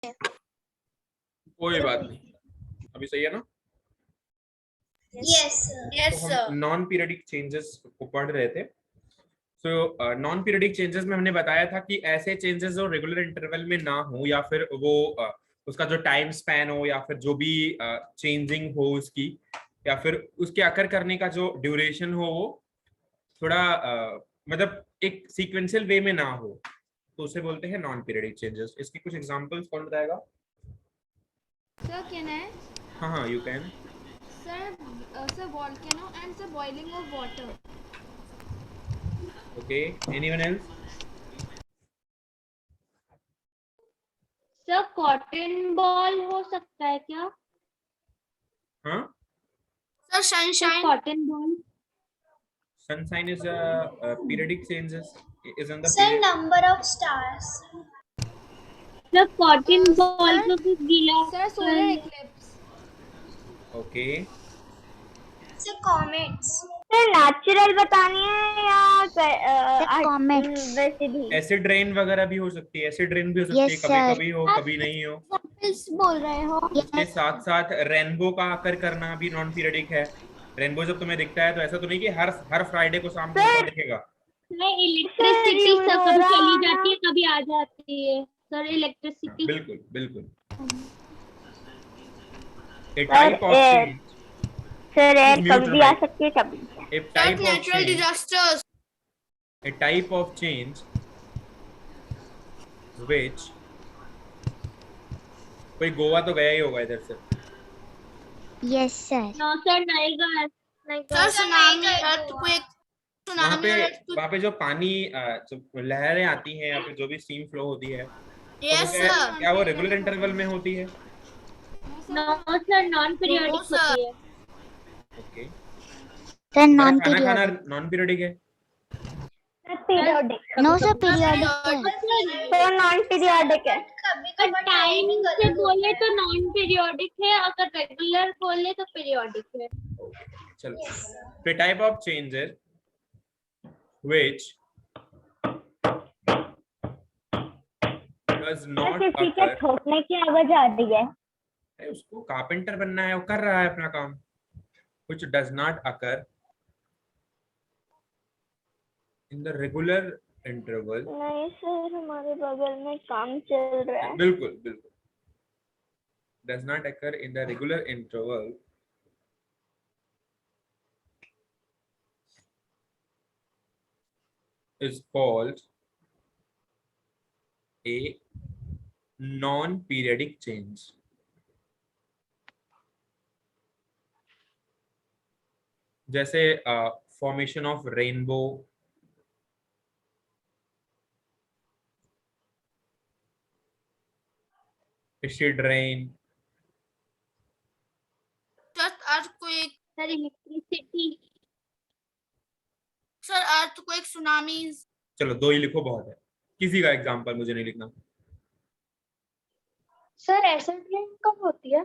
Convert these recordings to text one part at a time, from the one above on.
कोई बात नहीं, अभी सही है ना? Yes, sir. Yes, तो sir. हम नॉन पीरियडिक चेंजेस को पढ़ रहे थे। सो नॉन पीरियडिक चेंजेस में हमने बताया था कि ऐसे चेंजेस जो रेगुलर इंटरवल में ना हो, या फिर वो उसका जो टाइम स्पैन हो, या फिर जो भी चेंजिंग हो उसकी, या फिर उसके अकर करने का जो ड्यूरेशन हो, वो थोड़ा मतलब एक सीक्वेंशियल वे में ना हो, तो उसे बोलते हैं नॉन पीरियडिक चेंजेस। इसके कुछ एग्जांपल्स कौन बताएगा? Sir, can I? हाँ हाँ, you can. Sir, volcano and the boiling of water. Okay, anyone else? Sir cotton ball हो सकता है क्या? हाँ, Sir, sunshine. Cotton ball. sunshine is a periodic changes, is on the Sir, period. number of stars. Sir cotton ball Sir, को भी गीला sir, solar eclipse. Okay, Sir, comets. Sir natural बतानी है या कॉमेट्स। वैसे भी? एसिड रेन वगैरह भी हो सकती है, एसिड रेन भी हो सकती है, Yes, कभी sir. कभी हो कभी नहीं हो। बोल रहे हो? इसके साथ साथ रेनबो का आकर करना भी नॉन पीरियडिक है। रेनबो जब तुम्हें दिखता है तो ऐसा तो नहीं कि हर फ्राइडे को शाम को ऊपर दिखेगा। नहीं, इलेक्ट्रिसिटी कभी चली जाती है कभी आ जाती है सर, इलेक्ट्रिसिटी। बिल्कुल बिल्कुल। A type of change, sir air कभी भी आ सकती है कभी। a Sir, type of natural change, disasters. a type of change which, कोई गोवा तो गया ही होगा इधर से। Yes sir. नो सर, नहीं गए। Sir, tsunami, earthquake. वहाँ Tsunami or earthquake. वहाँ पे जो पानी जो लहरें आती हैं या फिर जो भी स्टीम फ्लो होती है, तो वो Yes, sir. क्या वो रेगुलर इंटरवल में होती है? No sir, non periodic No, sir. होती है। ओके, सर नॉन खाना खाना पीरियोडिक। नॉन पीरियडिक है? पीरियोडिक। नो सर पीरियोडिक है। तो नॉन पीरियोडिक है। कभी पर कभार टाइम timing से अलग होता बोले है। तो नॉन पीरियोडिक है, अगर रेगुलर बोले तो पीरियोडिक है। चलो, Yes, sir. the type of changes which does not किसी के occur, ठोकने की आवाज आ रही है। अरे उसको कारपेंटर बनना है, वो कर रहा है अपना काम। which does not occur in the regular interval. नहीं सर, हमारे बगल में काम चल रहा है। बिल्कुल बिल्कुल, does not occur in the regular interval is called a non-periodic change. जैसे formation of rainbow, acid rain, Just earthquake. Sir electricity. Sir, earthquake, tsunamis. चलो दो ही लिखो, बहुत है। किसी का एग्जांपल मुझे नहीं लिखना। सर एसिड रेन कब होती है?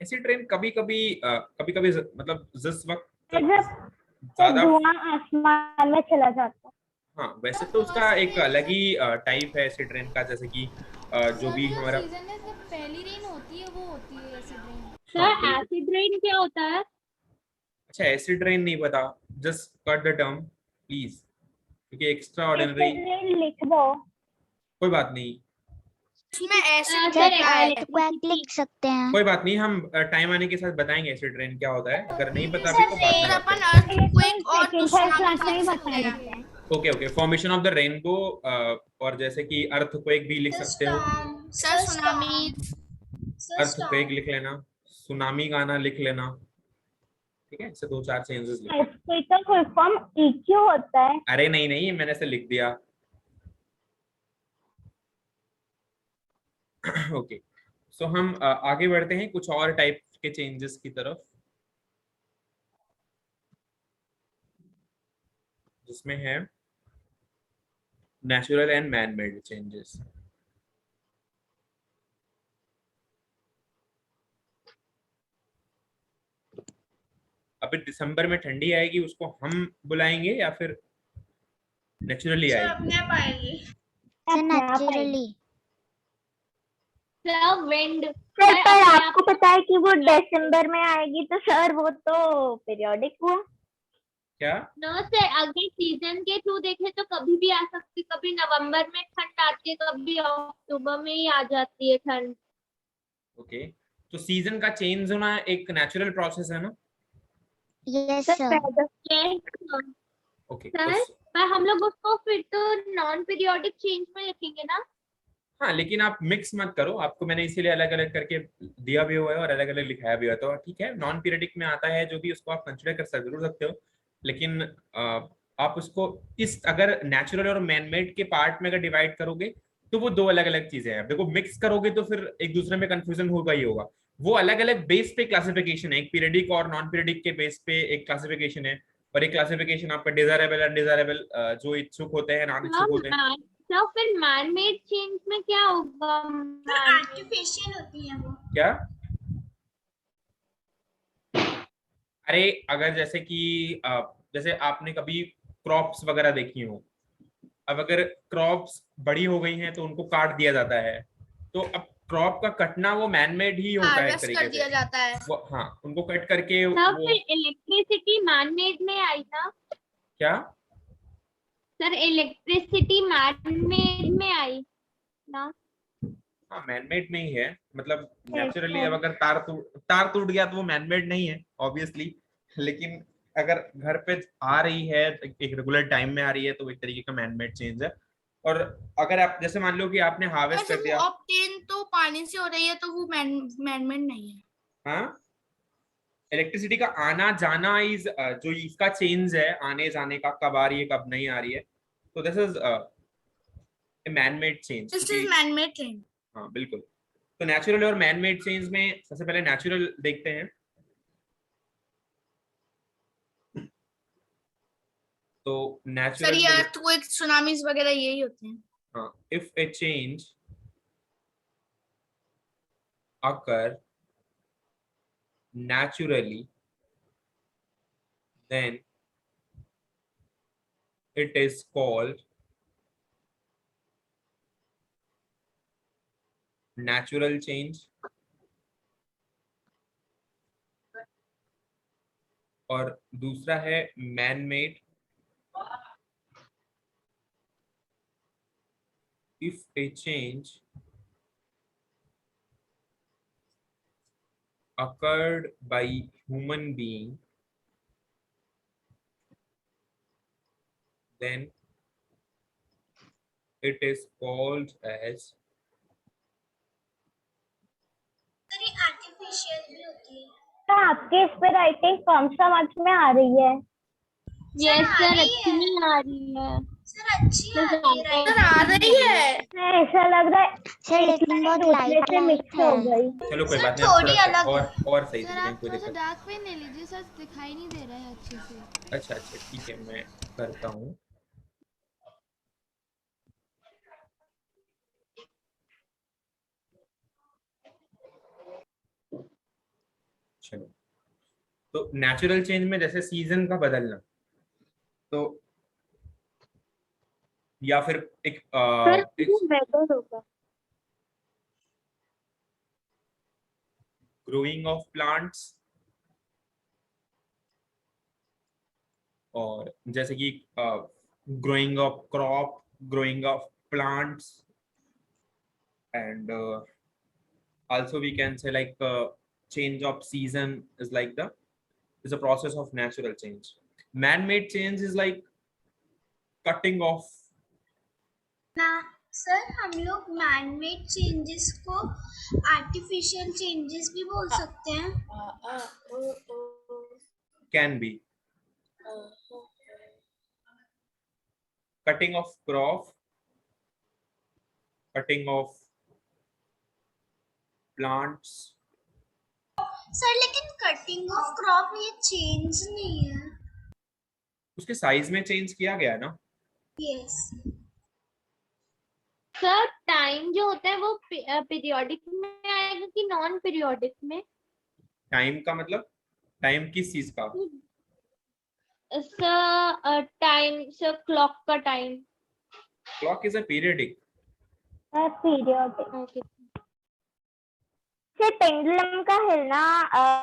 एसिड रेन कभी कभी मतलब जिस वक्त जब ज्यादा, धुआं आसमान में चला जाता है। हाँ वैसे तो उसका एक अलग ही टाइप है एसिड रेन का, जैसे कि जो भी हमारा सीजन में जब पहली रेन होती है वो होती है एसिड रेन। हाँ, सर एसिड रेन क्या होता है? अच्छा एसिड रेन नहीं पता, just cut the term please, क्योंकि एक्स्ट्रा ऑर्डिनरी। एसिड रेन लिख दो। कोई बात नहीं, इसमें acid सर होता है। earthquake लिख सकते हैं। कोई बात नहीं, हम टाइम आने के साथ बताएंगे एसिड रेन क्या होता है। अगर नहीं पता सर, अभी तो बाद में Sir, बात अपन करेंगे। earthquake और सेकंड थर्ड क्लास tsunami में ही लिख बता सकते हैं। देते हैं। Okay okay, formation of the rainbow, और जैसे कि अर्थक्वेक भी लिख Sir, सकते हो। storm. Sir, tsunami. Sir, earthquake storm. लिख लेना, सुनामी का आना लिख लेना, ठीक है। इससे दो चार चेंजेस लिख। earthquake का फुल फॉर्म EQ होता है। अरे नहीं नहीं, मैंने ऐसे लिख दिया। ओके, सो हम आगे बढ़ते हैं कुछ और टाइप के चेंजेस की तरफ, जिसमें है natural and man made changes. अभी दिसंबर में ठंडी आएगी, उसको हम बुलाएंगे या फिर नेचुरली Sir, आएगी? अपने आप आएगी। Sir naturally. Sir wind. Sir पर आपको पता है कि वो दिसंबर में आएगी, तो सर वो तो पीरियोडिक हुआ। क्या? नो सर, अगर सीजन के थ्रू देखें तो कभी भी आ सकती, कभी नवंबर में ठंड आती है, कभी अक्टूबर में ही आ जाती है ठंड। ओके, तो सीजन का चेंज होना एक नेचुरल प्रोसेस है ना? Yes sir. ओके, सर पर हम लोग उसको फिर तो नॉन पीरियोडिक चेंज में लिखेंगे ना? हाँ, लेकिन आप मिक्स मत करो, आपको मैंने इसीलिए अलग अलग करके दिया भी हुआ है और अलग अलग लिखाया भी हुआ है, तो ठीक है, नॉन पीरियडिक में आता है जो भी, उसको आप कंसिडर कर जरूर सकते हो, लेकिन आप उसको इस अगर नेचुरल और मैनमेड के पार्ट में अगर डिवाइड करोगे तो वो दो अलग अलग चीजें हैं। देखो, मिक्स करोगे तो फिर एक दूसरे में कंफ्यूजन होगा ही होगा। वो अलग अलग बेस पे क्लासिफिकेशन है, एक पीरियडिक और नॉन पीरियडिक के बेस पे एक क्लासिफिकेशन है, और एक क्लासिफिकेशन आपका डिजायरेबल अनडिजायरेबल, जो इच्छुक होते हैं, नॉन इच्छुक होते हैं। तो फिर मैनमेड चेंज में क्या होगा? आर्टिफिशियल होती है वो। क्या? अरे अगर जैसे कि जैसे आपने कभी क्रॉप्स वगैरह देखी हो, अब अगर क्रॉप्स बड़ी हो गई हैं तो उनको काट दिया जाता है, तो अब क्रॉप का कटना वो मैनमेड ही होता है एक हार्वेस्ट तरीके कर दिया से। जाता है। वो हाँ, उनको कट करके सर वो। फिर इलेक्ट्रिसिटी मैनमेड में आई ना? क्या? सर इलेक्ट्रिसिटी मैनमेड में आई ना? हाँ, मैनमेड में ही है, मतलब नेचुरली। अब अगर तार टूट गया तो वो मैनमेड नहीं है ऑब्वियसली, लेकिन अगर घर पे आ रही है, एक रेगुलर टाइम में आ रही है, तो एक तरीके का मैनमेड चेंज है। और अगर आप जैसे मान लो कि आपने हार्वेस्ट वैसे कर वो दिया। ऑब्टेन तो पानी से हो रही है, तो वो मैनमेड नहीं है। हाँ, इलेक्ट्रिसिटी का आना जाना इज जो इसका चेंज है, आने जाने का, कब आ रही है कब नहीं आ रही है, तो this is manmade change. This is manmade change. हाँ बिल्कुल। तो नेचुरल और मैनमेड चेंज में सबसे पहले नेचुरल देखते हैं। तो सर नेचुरल ये में अर्थक्वेक सुनामीज वगैरह यही होते हैं। हाँ, if A change occur naturally, then it is called natural change। और दूसरा है man made. If A change occurred by human being, then it is called as sir ये आर्टिफिशियल भी होती है। आपके इस पे राइटिंग कौन सा मार्क्स में आ रही है? यस आ सर, रही अच्छी है। नहीं आ रही है। सर अच्छी आ रही है सर राइटिंग। आ रही है। ऐसा लग रहा है सर लेकिन बहुत दूसरे से मिक्स हो गई। चलो कोई सर, बात नहीं, आप थोड़ी थोड़ा सा अलग और सही सर से आप कोई थोड़ा सा दिक्कत। डार्क पेन ले लीजिए सर, दिखाई नहीं दे रहा है अच्छे से। अच्छा अच्छा, ठीक है, मैं करता हूँ। चलो, तो नेचुरल चेंज में जैसे सीजन का बदलना, तो या फिर बेटर होगा। ग्रोइंग ऑफ प्लांट्स, और जैसे कि growing of crop, growing of plants, and also we can say like change of season is like the is a process of natural change. Man-made change is like cutting off। ना sir, हम लोग manmade changes को artificial changes भी बोल सकते हैं। can be cutting of crop, cutting of plants। Sir लेकिन cutting of crop ये चेंज नहीं है। उसके साइज में चेंज किया गया ना। यस सर टाइम जो होता है वो पीरियोडिक में आएगा कि नॉन पीरियोडिक में? टाइम का मतलब टाइम किस चीज का? सर टाइम, सर क्लॉक का time. Clock is a periodic. Periodic. Okay. से पेंडुलम का हिलना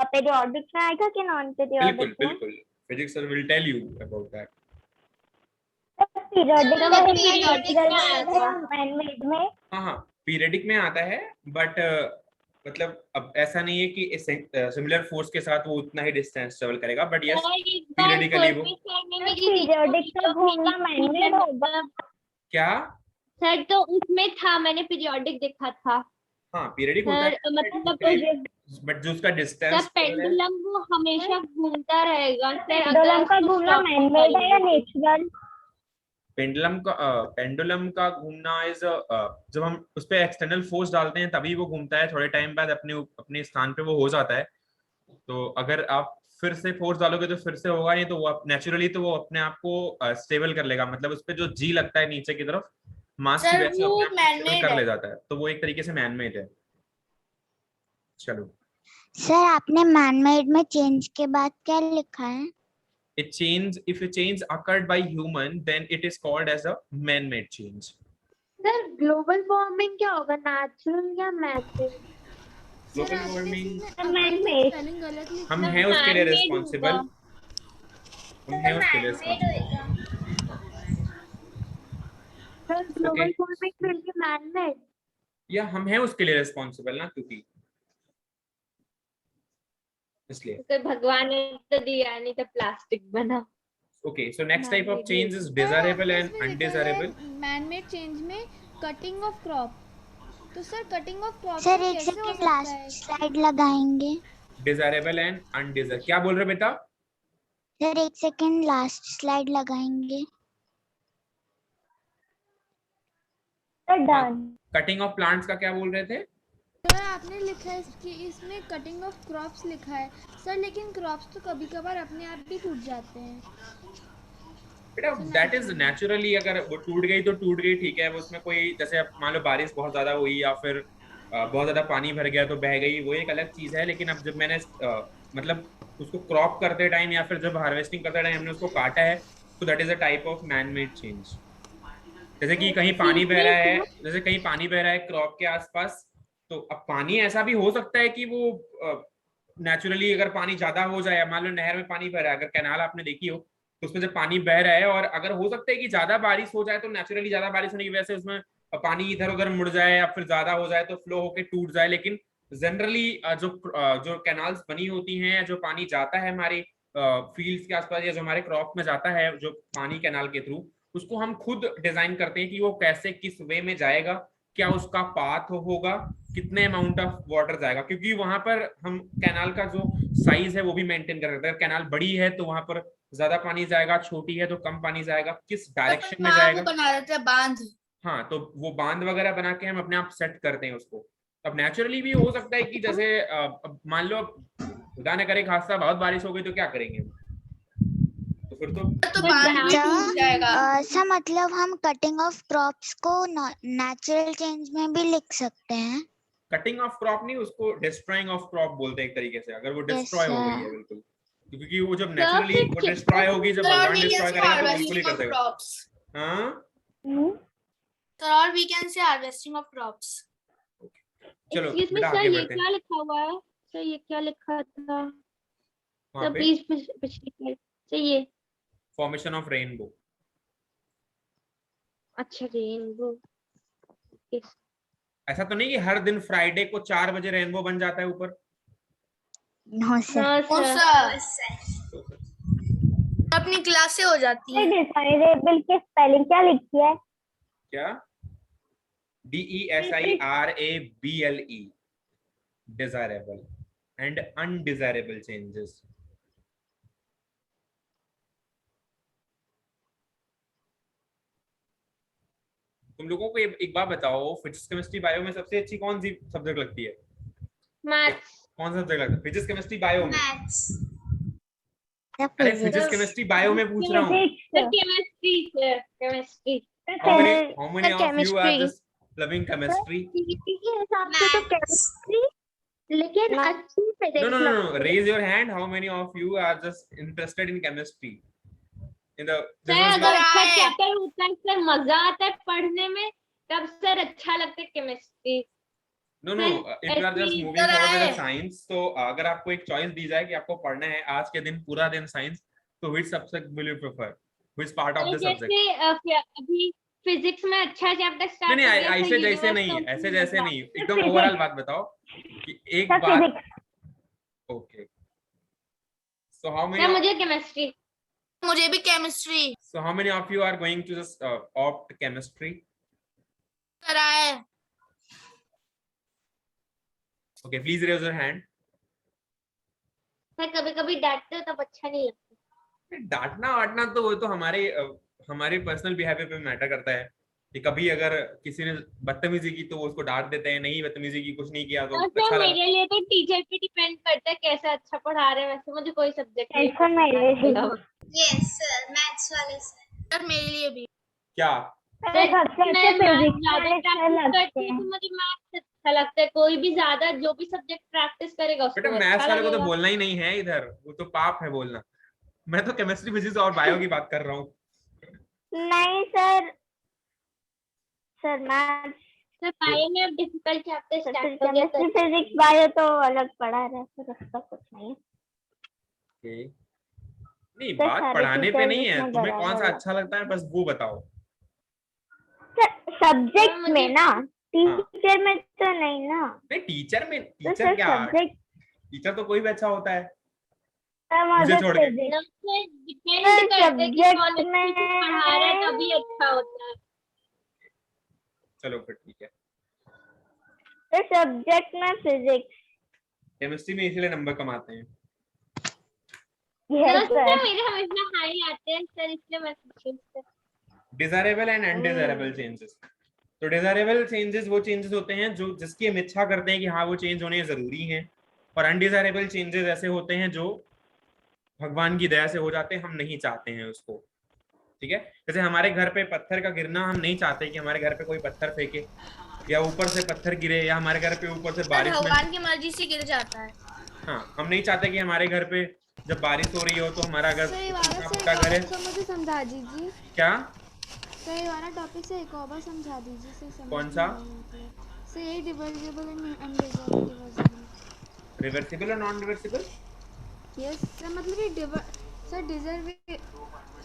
पीरियोडिक में आएगा कि नॉन बिल्कुल पीरियोडिक में? बिल्कुल, physics sir will tell you about that. Periodic तो में periodic नेचुरल में में आता या मैन-मेड में? हाँ हाँ, पीरियडिक में आता है, बट मतलब अब ऐसा नहीं है कि सिमिलर फोर्स के साथ वो उतना ही डिस्टेंस ट्रेवल करेगा, बट यस और एक बार पीरियडिकली वो फर्मी सर ने मेरी पीरियोडिक का घूमना मैन-मेड होगा? क्या। सर तो उसमें था, मैंने पीरियोडिक देखा था हाँ पीरियडिक होता सर, है, मतलब बट जो उसका सर डिस्टेंस पेंडुलम वो हमेशा घूमता रहेगा सर, पेंडुलम का उसको घूमना stop मैन-मेड है या करेंगे तो। नेचुरल? पेंडुलम का घूमना इज जब हम उस पर एक्सटर्नल फोर्स डालते हैं तभी वो घूमता है, थोड़े टाइम बाद अपने अपने स्थान पे वो हो जाता है। तो अगर आप फिर से फोर्स डालोगे तो फिर से होगा नहीं, तो वो नेचुरली तो वो अपने आप को स्टेबल कर लेगा, मतलब उस पर जो जी लगता है नीचे की तरफ मास की सर वजह से वो अपने आप को मैन स्टेबल मेड कर है। ले जाता है, तो वो एक तरीके से मैन मेड है। चलो, सर आपने मैन मेड में चेंज के बाद क्या लिखा है? if a change occurred by human then it is called as a man made change। Sir global warming क्या होगा, नेचुरल या मैन-मेड? सर ग्लोबल आपने वार्मिंग इसमें man-made। स्पेलिंग गलत लिखा हम है। हैं उसके लिए man-made रिस्पॉन्सिबल, होगा। हम हैं उसके लिए man-made रिस्पॉन्सिबल। होएगा। सर ओके, ग्लोबल वार्मिंग के लिए मैन-मेड। या हम हैं उसके लिए रिस्पॉन्सिबल ना, क्योंकि इसलिए। तो भगवान ने तो दिया नहीं तो प्लास्टिक बना। Okay, so next type of Man-made change is sir desirable आपने एंड इसमें लिखा अनडिजायरेबल। है मैन-मेड चेंज में कटिंग ऑफ क्रॉप, तो sir cutting of crop sir से एक कैसे हो सेकंड सकता है? लास्ट स्लाइड लगाएंगे। डिजायरेबल एंड अनडिजायर, क्या बोल रहे हो बेटा? सर एक सेकंड लास्ट स्लाइड लगाएंगे। Sir done. Cutting of plants का क्या बोल रहे थे? सर आपने लिखा है कि इसमें कटिंग ऑफ क्रॉप्स लिखा है सर, लेकिन क्रॉप्स तो कभी कभार अपने आप भी टूट जाते हैं। बेटा दैट इज नेचुरली, अगर वो टूट गई तो टूट गई, ठीक है, वो उसमें कोई, जैसे अब मान लो बारिश बहुत ज्यादा हुई या फिर बहुत ज्यादा पानी भर गया तो बह गई, वो एक अलग चीज है। लेकिन अब जब मैंने मतलब उसको क्रॉप करते टाइम या फिर जब हार्वेस्टिंग करते टाइम हमने उसको काटा है, तो that is a type of man made change. जैसे कि कहीं पानी बह रहा है, जैसे कहीं पानी बह रहा है क्रॉप के आसपास, तो अब पानी ऐसा भी हो सकता है कि वो नेचुरली अगर पानी ज्यादा हो जाए, मान लो नहर में पानी बह रहा है, अगर कैनाल आपने देखी हो तो उसमें जब पानी बह रहा है और अगर हो सकता है कि ज्यादा बारिश हो जाए, तो नेचुरली ज्यादा बारिश होने की वजह से उसमें पानी इधर उधर मुड़ जाए या फिर ज्यादा हो जाए तो फ्लो होके टूट जाए। लेकिन जनरली जो कैनाल्स बनी होती हैं, जो पानी जाता है हमारे फील्ड्स के आसपास या जो हमारे क्रॉप में जाता है, जो पानी कैनाल के थ्रू, उसको हम खुद डिजाइन करते हैं कि वो कैसे किस वे में जाएगा, क्या उसका पाथ होगा, कितने अमाउंट ऑफ वाटर जाएगा, क्योंकि वहां पर हम कैनाल का जो साइज है वो भी मेंटेन कर सकते हैं। कैनाल बड़ी है तो वहां पर ज्यादा पानी जाएगा, छोटी है तो कम पानी जाएगा, किस डायरेक्शन में जाएगा। बना देते हैं बांध। हाँ, तो वो बांध वगैरह बना के हम अपने आप सेट करते हैं उसको। अब नेचुरली भी हो सकता है कि जैसे मान लो खुदा न करे खासा बहुत बारिश हो गई तो क्या करेंगे, तो फिर तो बांध भी टूट जाएगा। ऐसा मतलब हम कटिंग ऑफ क्रॉप्स को नेचुरल चेंज में भी लिख सकते हैं। कटिंग ऑफ क्रॉप नहीं, उसको डिस्ट्रॉइंग ऑफ क्रॉप बोलते हैं एक तरीके से, अगर वो डिस्ट्रॉय हो गई है बिल्कुल, क्योंकि वो जब नेचुरली वो डिस्ट्रॉय होगी, जब भगवान डिस्ट्रॉय करेगा तो बिल्कुल ही कर देगा। हाँ सर और we can say harvesting of crops. चलो Excuse me, बेटा सर आगे ये बढ़ते हैं। क्या लिखा हुआ है? सर ये क्या लिखा था? वहाँ सर पे प्लीज पिछली स्लाइड सर, ये फॉर्मेशन ऑफ रेनबो। अच्छा रेनबो। ऐसा तो नहीं कि हर दिन फ्राइडे को 4 बजे रेनबो बन जाता है ऊपर। No sir. हाँ सर, अपनी क्लास से हो जाती है। डिजायरेबल की स्पेलिंग क्या लिखी है? क्या? DESIRABLE, desirable and undesirable changes. तुम लोगों को एक बात बताओ, फिजिक्स केमिस्ट्री बायो में सबसे अच्छी कौन सी सब्जेक्ट लगती है? मैथ्स। कौन सा सब्जेक्ट लगता है फिजिक्स केमिस्ट्री बायो में? मैथ्स। अरे फिजिक्स केमिस्ट्री बायो में पूछ रहा हूँ। Sir chemistry, sir chemistry. How many of you are just loving chemistry? के हिसाब से तो केमिस्ट्री, लेकिन अच्छी No, physics no, no, no. Raise your hand. How many of you are just interested in chemistry? In the sir अगर अच्छा chapter होता है सर, मजा आता है पढ़ने में, तब सर अच्छा लगता है chemistry. No no, if you are just moving forward with science, तो अगर आपको एक चॉइस दी जाए कि आपको पढ़ना है आज के दिन पूरा दिन साइंस, तो which subject will you prefer, which part of the subject? जैसे अभी फिजिक्स में अच्छा चैप्टर स्टार्ट नहीं ऐसे जैसे नहीं, ऐसे जैसे नहीं, एकदम ओवरऑल बात बताओ कि एक बार। ओके, सो हाउ मेनी, मुझे केमिस्ट्री, मुझे भी chemistry so how many of you are going to just opt chemistry? करा है। Okay, please raise your hand. मैं कभी कभी डांटते हो तब अच्छा नहीं लगता। डांटना वाटना तो वो तो हमारे पर्सनल बिहेवियर पे मैटर करता है कि कभी अगर किसी ने बदतमीजी की तो वो उसको डांट देते हैं, नहीं बदतमीजी की, कुछ नहीं किया तो अच्छा लगा। मेरे लिए तो टीचर पे डिपेंड करता है कैसा अच्छा पढ़ा रहे हैं, वैसे मुझे कोई सब्जेक्ट नहीं यस सर, मैथ्स वाले सर। और मेरे लिए भी। क्या मुझे मैथ्स अच्छा लगता है, कोई भी ज्यादा जो भी सब्जेक्ट प्रैक्टिस करेगा उसको बेटा, अच्छा मैथ्स वाले को तो लगेगा। बोलना ही नहीं है इधर, वो तो पाप है बोलना। मैं तो केमिस्ट्री, फिजिक्स और बायो की बात कर रहा हूँ। नहीं sir, sir maths, sir bio में अब डिफिकल्ट चैप्टर स्टार्ट हो गया केमिस्ट्री फिजिक्स बायो तो अलग पढ़ा रहे, फिर उसका कुछ नहीं। नहीं, तो बात सारे पढ़ाने पे टीचर नहीं है, इसमें तुम्हें कौन सा बराबर अच्छा लगता है बस वो बताओ। सब्जेक्ट में ना, टीचर में तो नहीं ना। नहीं, टीचर में, तो टीचर सर क्या, सब्जेक्ट टीचर तो कोई भी अच्छा होता है मुझे मुझे छोड़ के। डिपेंड करता है कि कौन में पढ़ा रहा है तभी अच्छा होता है। चलो फिर ठीक है, तो सब्जेक्ट में फिजिक्स, केमिस्ट्री में इसीलिए नंबर कमाते हैं। Yes sir. मेरे हमेशा हाई आते हैं सर, इसलिए मैं पूछती हूँ। Desirable and undesirable changes. तो डिजायरेबल चेंजेस वो चेंजेस होते हैं जो जिसकी हम इच्छा करते हैं कि हाँ वो चेंज होने जरूरी हैं, और अनडिजायरेबल चेंजेस ऐसे होते हैं जो भगवान की दया से हो जाते हैं, हम नहीं चाहते हैं उसको। ठीक है, जैसे हमारे घर पे पत्थर का गिरना, हम नहीं चाहते कि हमारे घर पे कोई पत्थर फेंके या ऊपर से पत्थर गिरे, या हमारे घर पे ऊपर से बारिश में, भगवान की मर्जी से गिर जाता है। हाँ, हम नहीं चाहते कि हमारे घर पे जब बारिश हो रही हो तो हमारा घर टूटा घर है। मुझे समझा दीजिए क्या सर, ये वाला टॉपिक से एक और बार समझा दीजिए सर। समझ कौन सा? सर ये डिविजिबल एंड अनडिविजिबल। रिवर्सिबल और नॉन रिवर्सिबल? यस सर, मतलब ये सर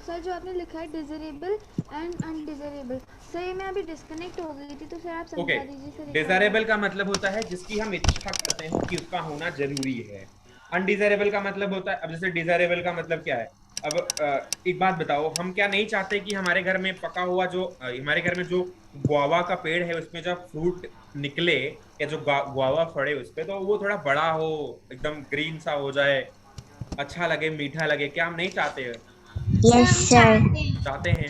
सर जो आपने लिखा है डिजायरेबल एंड अनडिजायरेबल, सर ये मैं अभी डिस्कनेक्ट हो गई थी, तो सर आप समझा दीजिए सर। डिजायरेबल का मतलब होता है जिसकी हम इच्छा करते हैं कि उसका होना जरूरी है। अनडिजायरेबल का मतलब होता है, अब जैसे डिजायरेबल का मतलब क्या है, अब एक बात बताओ, हम क्या नहीं चाहते कि हमारे घर में पका हुआ जो हमारे घर में जो गुआवा का पेड़ है उसमें जब फ्रूट निकले या जो गुआवा फड़े उस पे, तो वो थोड़ा बड़ा हो, एकदम ग्रीन सा हो जाए, अच्छा लगे, मीठा लगे, क्या हम नहीं चाहते? यस सर, चाहते हैं।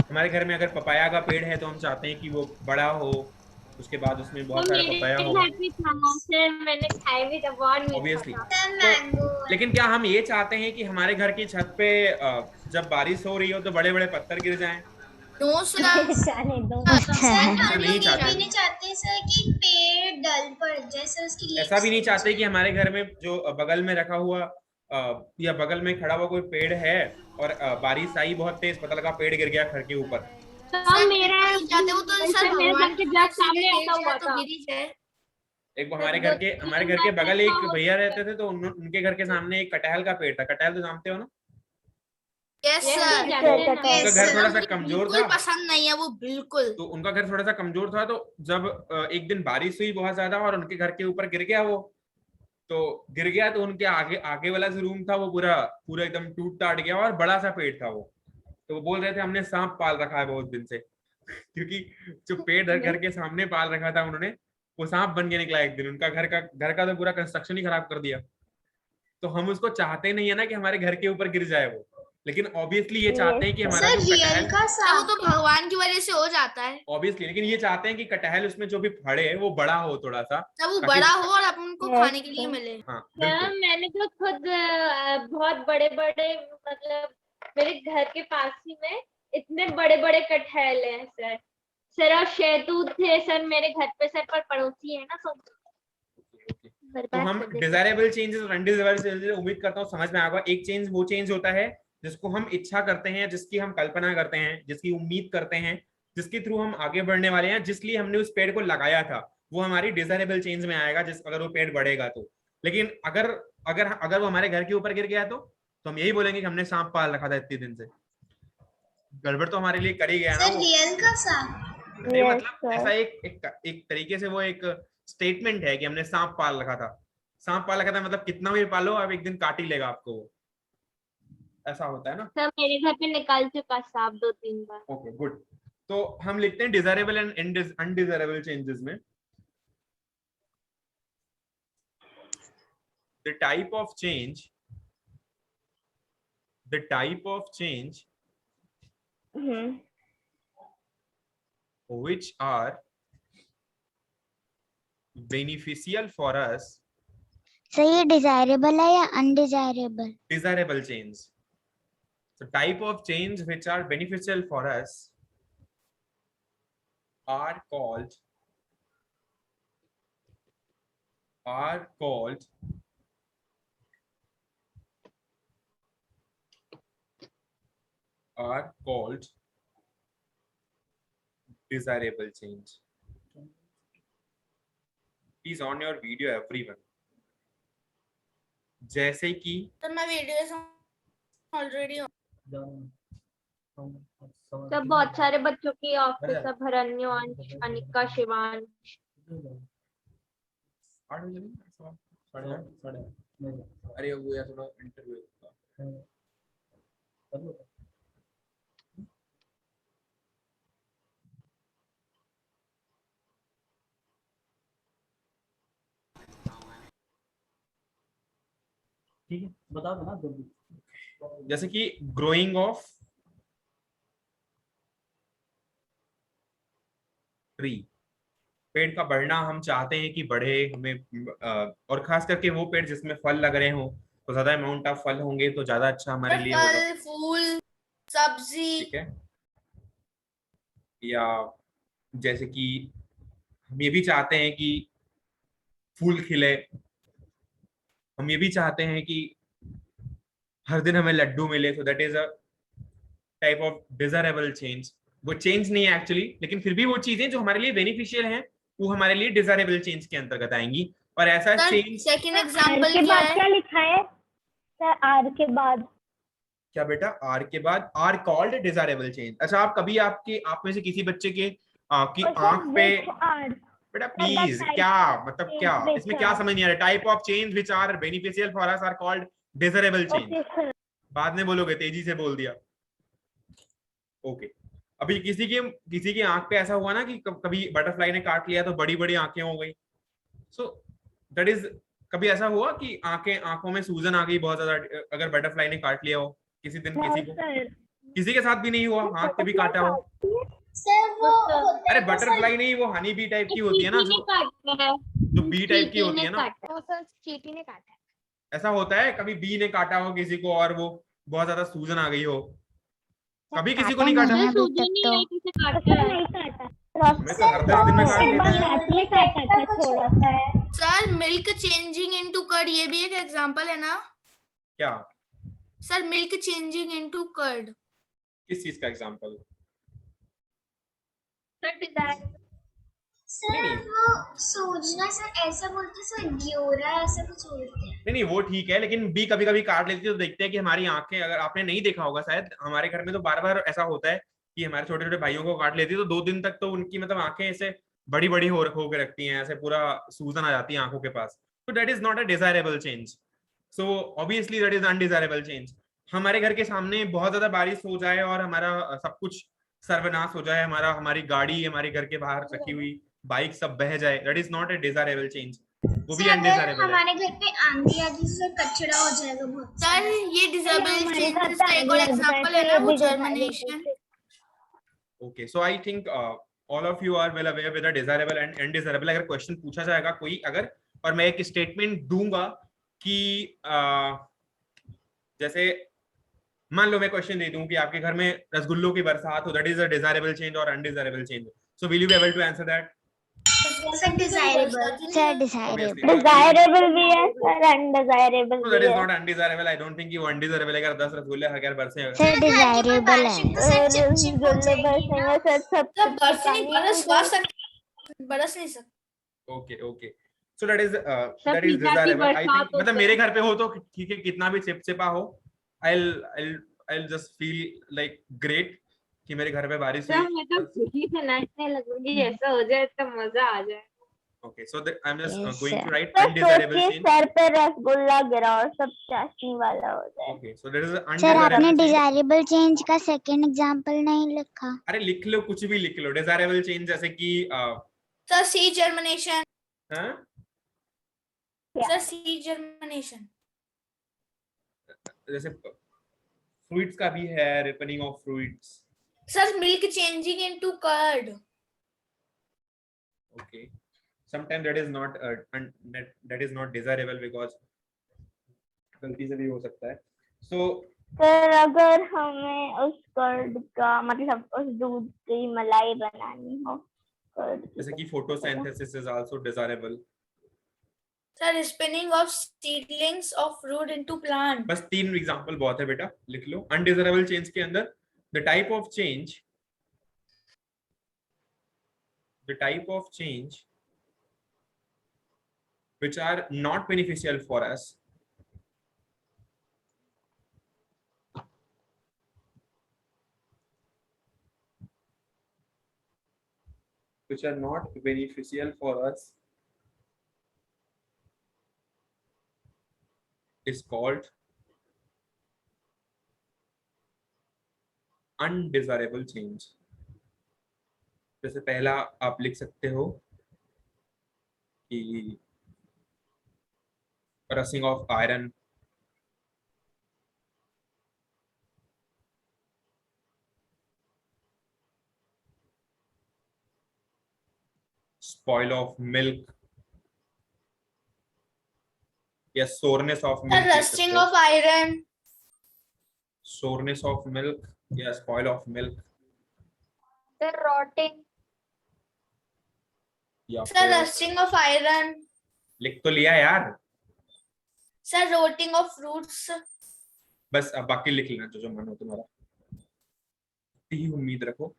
हमारे घर में अगर पपाया का पेड़ है तो हम चाहते हैं कि वो बड़ा हो, उसके बाद उसमें बहुत सारा पपाया हो। मैंने खाए भी तो बहुत ऑब्वियसली। लेकिन क्या हम ये चाहते हैं कि हमारे घर की छत पे जब बारिश हो रही हो तो बड़े बड़े पत्थर गिर जाएं? नो सर, हम नहीं चाहते सर कि पेड़ डल पड़ जाए सर, उसकी ऐसा भी नहीं चाहते कि हमारे घर में जो बगल में रखा हुआ या बगल में खड़ा हुआ कोई पेड़ है और बारिश आई बहुत तेज, पता लगा पेड़ गिर गया घर के ऊपर। एक हमारे घर के बगल एक भैया रहते थे, तो उनके घर के सामने एक कटहल का पेड़ था। कटहल तो जानते हो ना? Yes sir. उनका घर थोड़ा सा कमजोर था, पसंद नहीं है वो बिल्कुल। तो उनका घर थोड़ा सा कमजोर था, तो जब एक दिन बारिश हुई बहुत ज्यादा और उनके घर के ऊपर गिर गया वो, तो गिर गया तो उनके आगे वाला जो रूम था वो पूरा एकदम टूट टाट गया, और बड़ा सा पेड़ था वो। तो वो बोल रहे थे हमने सांप पाल रखा है बहुत दिन से, क्योंकि जो पेड़ घर के सामने पाल रखा था उन्होंने, वो सांप बन के निकला एक दिन। उनका घर का तो पूरा कंस्ट्रक्शन ही खराब कर दिया। तो हम उसको चाहते नहीं है ना कि हमारे घर के ऊपर गिर जाए वो, लेकिन ऑब्वियसली ये चाहते हैं कि हमारा जो कटहल वो तो भगवान की वजह से हो जाता है ऑब्वियसली, लेकिन ये चाहते हैं कि कटहल उसमें जो भी फड़े वो बड़ा हो थोड़ा सा, जब वो बड़ा हो और अपन को खाने के लिए मिले। हाँ, मैंने तो खुद बहुत बड़े बड़े, मतलब मेरे घर के पास ही में इतने बड़े बड़े कटहल हैं सर और शहतूत थे सर मेरे घर पे सर, पर पड़ोसी है ना सब। तो हम डिजायरेबल चेंजेस और अनडिजायरेबल चेंजेस उम्मीद करता हूँ समझ में आएगा। एक चेंज वो चेंज होता है जिसको हम इच्छा करते हैं, जिसकी हम कल्पना करते हैं, जिसकी उम्मीद करते हैं, जिसके थ्रू हम आगे बढ़ने वाले हैं, जिसलिए हमने उस पेड़ को लगाया था। वो हमारी डिजायरेबल चेंज में आएगा, जिस अगर वो पेड़ बढ़ेगा तो। लेकिन अगर अगर अगर वो हमारे घर के ऊपर गिर गया तो हम यही बोलेंगे कि हमने सांप पाल रखा था इतने दिन से। गड़बड़ तो हमारे लिए कर ही गया ना सर वो। रियल का सांप? नहीं, Yes, मतलब sir. ऐसा एक तरीके से वो एक स्टेटमेंट है कि हमने सांप पाल रखा था। सांप पाल रखा था मतलब कितना भी पालो, अब एक दिन काट ही लेगा आपको वो, ऐसा होता है ना। सर मेरे घर पे निकाल चुका सांप 2-3 बार। Okay good. तो हम लिखते हैं डिजायरेबल एंड अनडिजायरेबल चेंजेस में the type of change which are beneficial for us, sir ये डिजायरेबल है या undesirable? desirable change. So type of change which are beneficial for us are called desirable change. Please on your video everyone. जैसे कि sir मैं video already sir बहुत सारे बच्चों की ऑफिस है, भरण्यो, अंश, अनिका, शिवांश। अरे वो यार थोड़ा इंटरव्यू ठीक है, बता दो ना जल्दी। जैसे कि ग्रोइंग ऑफ ट्री, पेड़ का बढ़ना हम चाहते हैं कि बढ़े हमें, और खास करके वो पेड़ जिसमें फल लग रहे हो तो ज्यादा अमाउंट ऑफ फल होंगे तो ज्यादा अच्छा हमारे लिए होगा। फल फूल सब्जी। ठीक है, या जैसे कि हम ये भी चाहते हैं कि फूल खिले, हम ये भी चाहते हैं कि हर दिन हमें लड्डू मिले, तो that is a type of desirable change. वो चेंज नहीं है एक्चुअली, लेकिन फिर भी वो चीजें जो हमारे लिए बेनिफिशियल हैं वो हमारे लिए डिजायरेबल चेंज के अंतर्गत आएंगी। और ऐसा sir change second are example के क्या बाद है? क्या लिखा है सर? आर के बाद क्या बेटा? आर के बाद आर कॉल्ड डिजायरेबल चेंज। अच्छा, आप कभी आप में से किसी बच्चे के की आंख पे बेटा प्लीज, क्या मतलब क्या इसमें क्या समझ नहीं आ रहा? Type of change which are beneficial for us are called desirable change. बाद में बोलोगे, तेजी से बोल दिया। ओके, अभी किसी की आंख पे ऐसा हुआ ना कि कभी बटरफ्लाई ने काट लिया तो बड़ी बड़ी आंखें हो गई। सो दैट इज, कभी ऐसा हुआ कि आंखों में सूजन आ गई बहुत ज्यादा अगर बटरफ्लाई ने काट लिया हो किसी दिन? किसी के साथ भी नहीं हुआ, हाथ पे भी काटा हो? सर वो होता अरे है ना बटरफ्लाई नहीं, वो हनी बी टाइप की होती है ना, जो बी टाइप की होती है ना। सर चींटी ने काटा है। ऐसा होता है कभी बी ने काटा हो किसी को और वो बहुत ज्यादा सूजन आ गई हो? कभी किसी को नहीं काटा? नहीं अभी तक तो। नहीं काटा, मैं तो हर 10 दिन में काट लेता है। थोड़ा सा है। Sir milk changing into curd, ये भी एक एग्जांपल है ना? क्या? Sir milk changing into curd किस चीज का एग्जांपल? सर वो सूजना, सर ऐसा बोलते हैं, सर ग्योरा ऐसा कुछ बोलते हैं। नहीं वो ठीक है, लेकिन बी कभी कभी काट लेती है तो देखते हैं कि हमारी आंखें, अगर आपने नहीं देखा होगा शायद, हमारे घर में तो बार बार ऐसा होता है कि हमारे छोटे छोटे भाइयों को काट लेती है तो 2 दिन तक तो उनकी मतलब आंखें ऐसे बड़ी बड़ी हो के रखती हैं, ऐसे पूरा सूजन आ जाती है आंखों के पास। तो that is not a desirable change, so obviously that is undesirable change. हमारे घर के सामने बहुत ज्यादा बारिश हो जाए और हमारा सब कुछ सर्वनाश हो जाए, हमारी गाड़ी हमारे घर के बाहर रखी हुई बाइक सब बह जाए, that is not a desirable change, वो भी सर अगर अनडिजायरेबल है। हमारे घर पे आंधी आ गई तो कचरा हो जाएगा बहुत। सर ये डिसेबल चेंजेस का एक और एग्जांपल है ना, वो germination. Okay, so I think all of you are well aware with the desirable and undesirable। अगर क्वेश्चन पूछा जाएगा कोई अगर, और मैं एक स्टेटमेंट दूंगा कि जैसे मान लो मैं क्वेश्चन दे दूं कि आपके घर में रसगुल्लों की बरसात हो, that is a desirable change और undesirable change. So will you be able to answer that? Sir desirable. Sir desirable. Desirable भी है सर, अनडिजायरेबल So भी that is है। not undesirable। I don't think you undesirable है अगर 10 रसगुल्ले हर घर बरसे हैं। सर डिजायरेबल है। रसगुल्ले बरसेंगे सर, सब बरस नहीं सकते, बरस नहीं सकते। Okay okay, so that is pizza की डिजायरेबल आई बरसात थिंक। मतलब होता मेरे है। घर पे हो तो ठीक है, कितना भी चिपचिपा हो, I'll just feel like great कि मेरे घर पे बारिश सर हुई। मैं तो खुशी से नाचने लगूंगी, ऐसा हो जाए तो मजा आ जाए। Okay, so I'm just Yes, going to sir. write तो undesirable सोचिए change. सर पे रसगुल्ला गिरा और सब चाशनी वाला हो जाए। Okay, so there is an sir आपने undesirable change. डिजायरेबल चेंज का सेकंड एग्जांपल नहीं लिखा। अरे लिख लो, कुछ भी लिख लो। डिजायरेबल चेंज जैसे कि सर सी जर्मिनेशन, हाँ? Sir seed germination. जैसे फ्रूट्स का भी है, ripening of fruits. Sir milk changing into curd. Okay, sometimes that is not desirable because गलती से भी हो सकता है। So सर अगर हमें उस कर्ड का मतलब उस दूध की मलाई बनानी हो, कर्ड जैसे कि photosynthesis is also desirable. Sir spinning of seedlings of fruit into plant. बस 3 एग्जांपल बहुत है बेटा, लिख लो। अनडिजायरेबल चेंज के अंदर the type of change which are not beneficial for us, is called undesirable change. जैसे पहला आप लिख सकते हो कि रसिंग of iron, spoil of milk या soreness of सर milk लिख रस्टिंग सकते हो। Of iron. soreness of milk या spoil of milk sir rotting. या सर फिर रस्टिंग ऑफ आयरन। लिख तो लिया यार, सर रोटिंग ऑफ फ्रूट्स। बस अब बाकी लिख लेना जो जो मन हो तुम्हारा। यही उम्मीद रखो।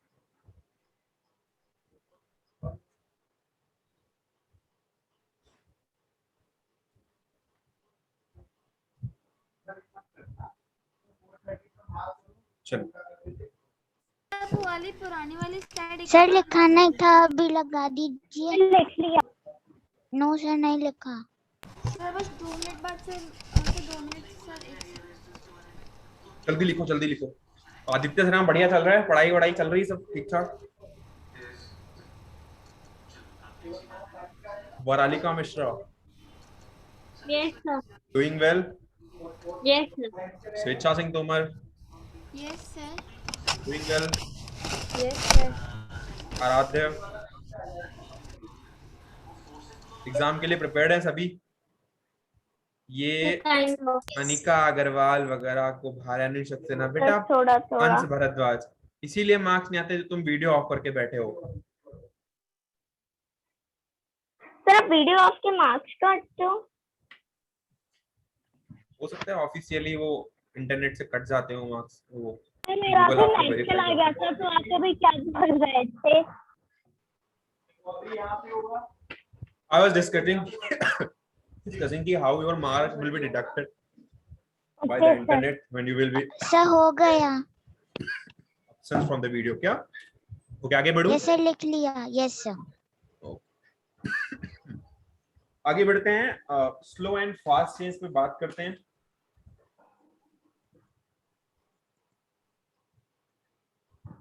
चलो वो वाली पुरानी वाली स्लाइड सर लिखा नहीं था, अभी लगा दीजिए। लिख लिया। नो सर नहीं लिखा। सर बस 2 मिनट बाद सर, 2 मिनट सर। जल्दी लिखो, जल्दी लिखो। आदित्य सर बढ़िया चल रहा है, पढ़ाई वढ़ाई चल रही है, सब ठीक ठाक। Varalika Mishra yes sir. Doing well. Yes sir. Swechha Singh Tomar yes sir. Doing well. Yes sir. Aaradhya exam के लिए प्रिपेयर्ड है सभी? ये अनिका अग्रवाल वगैरह को बाहर नहीं सकते ना बेटा, थोड़ा थोड़ा अंश भारद्वाज, इसीलिए मार्क्स नहीं आते, तुम वीडियो ऑफ करके बैठे हो। सर आप वीडियो ऑफ के मार्क्स काटते हो सकता है ऑफिशियली वो इंटरनेट से कट जाते हो मार्क्स, वो मेरा Google भी आपको नेट verify चला करता गया है। था तो आपको भी क्या कर रहे थे? I was discussing कि how your marks will be deducted by the internet when you will be sir हो गया। absent from the video। क्या ओके आगे बढ़ूं? यस सर लिख लिया। Yes sir. आगे बढ़ते हैं, स्लो एंड फास्ट चेंज पे बात करते हैं।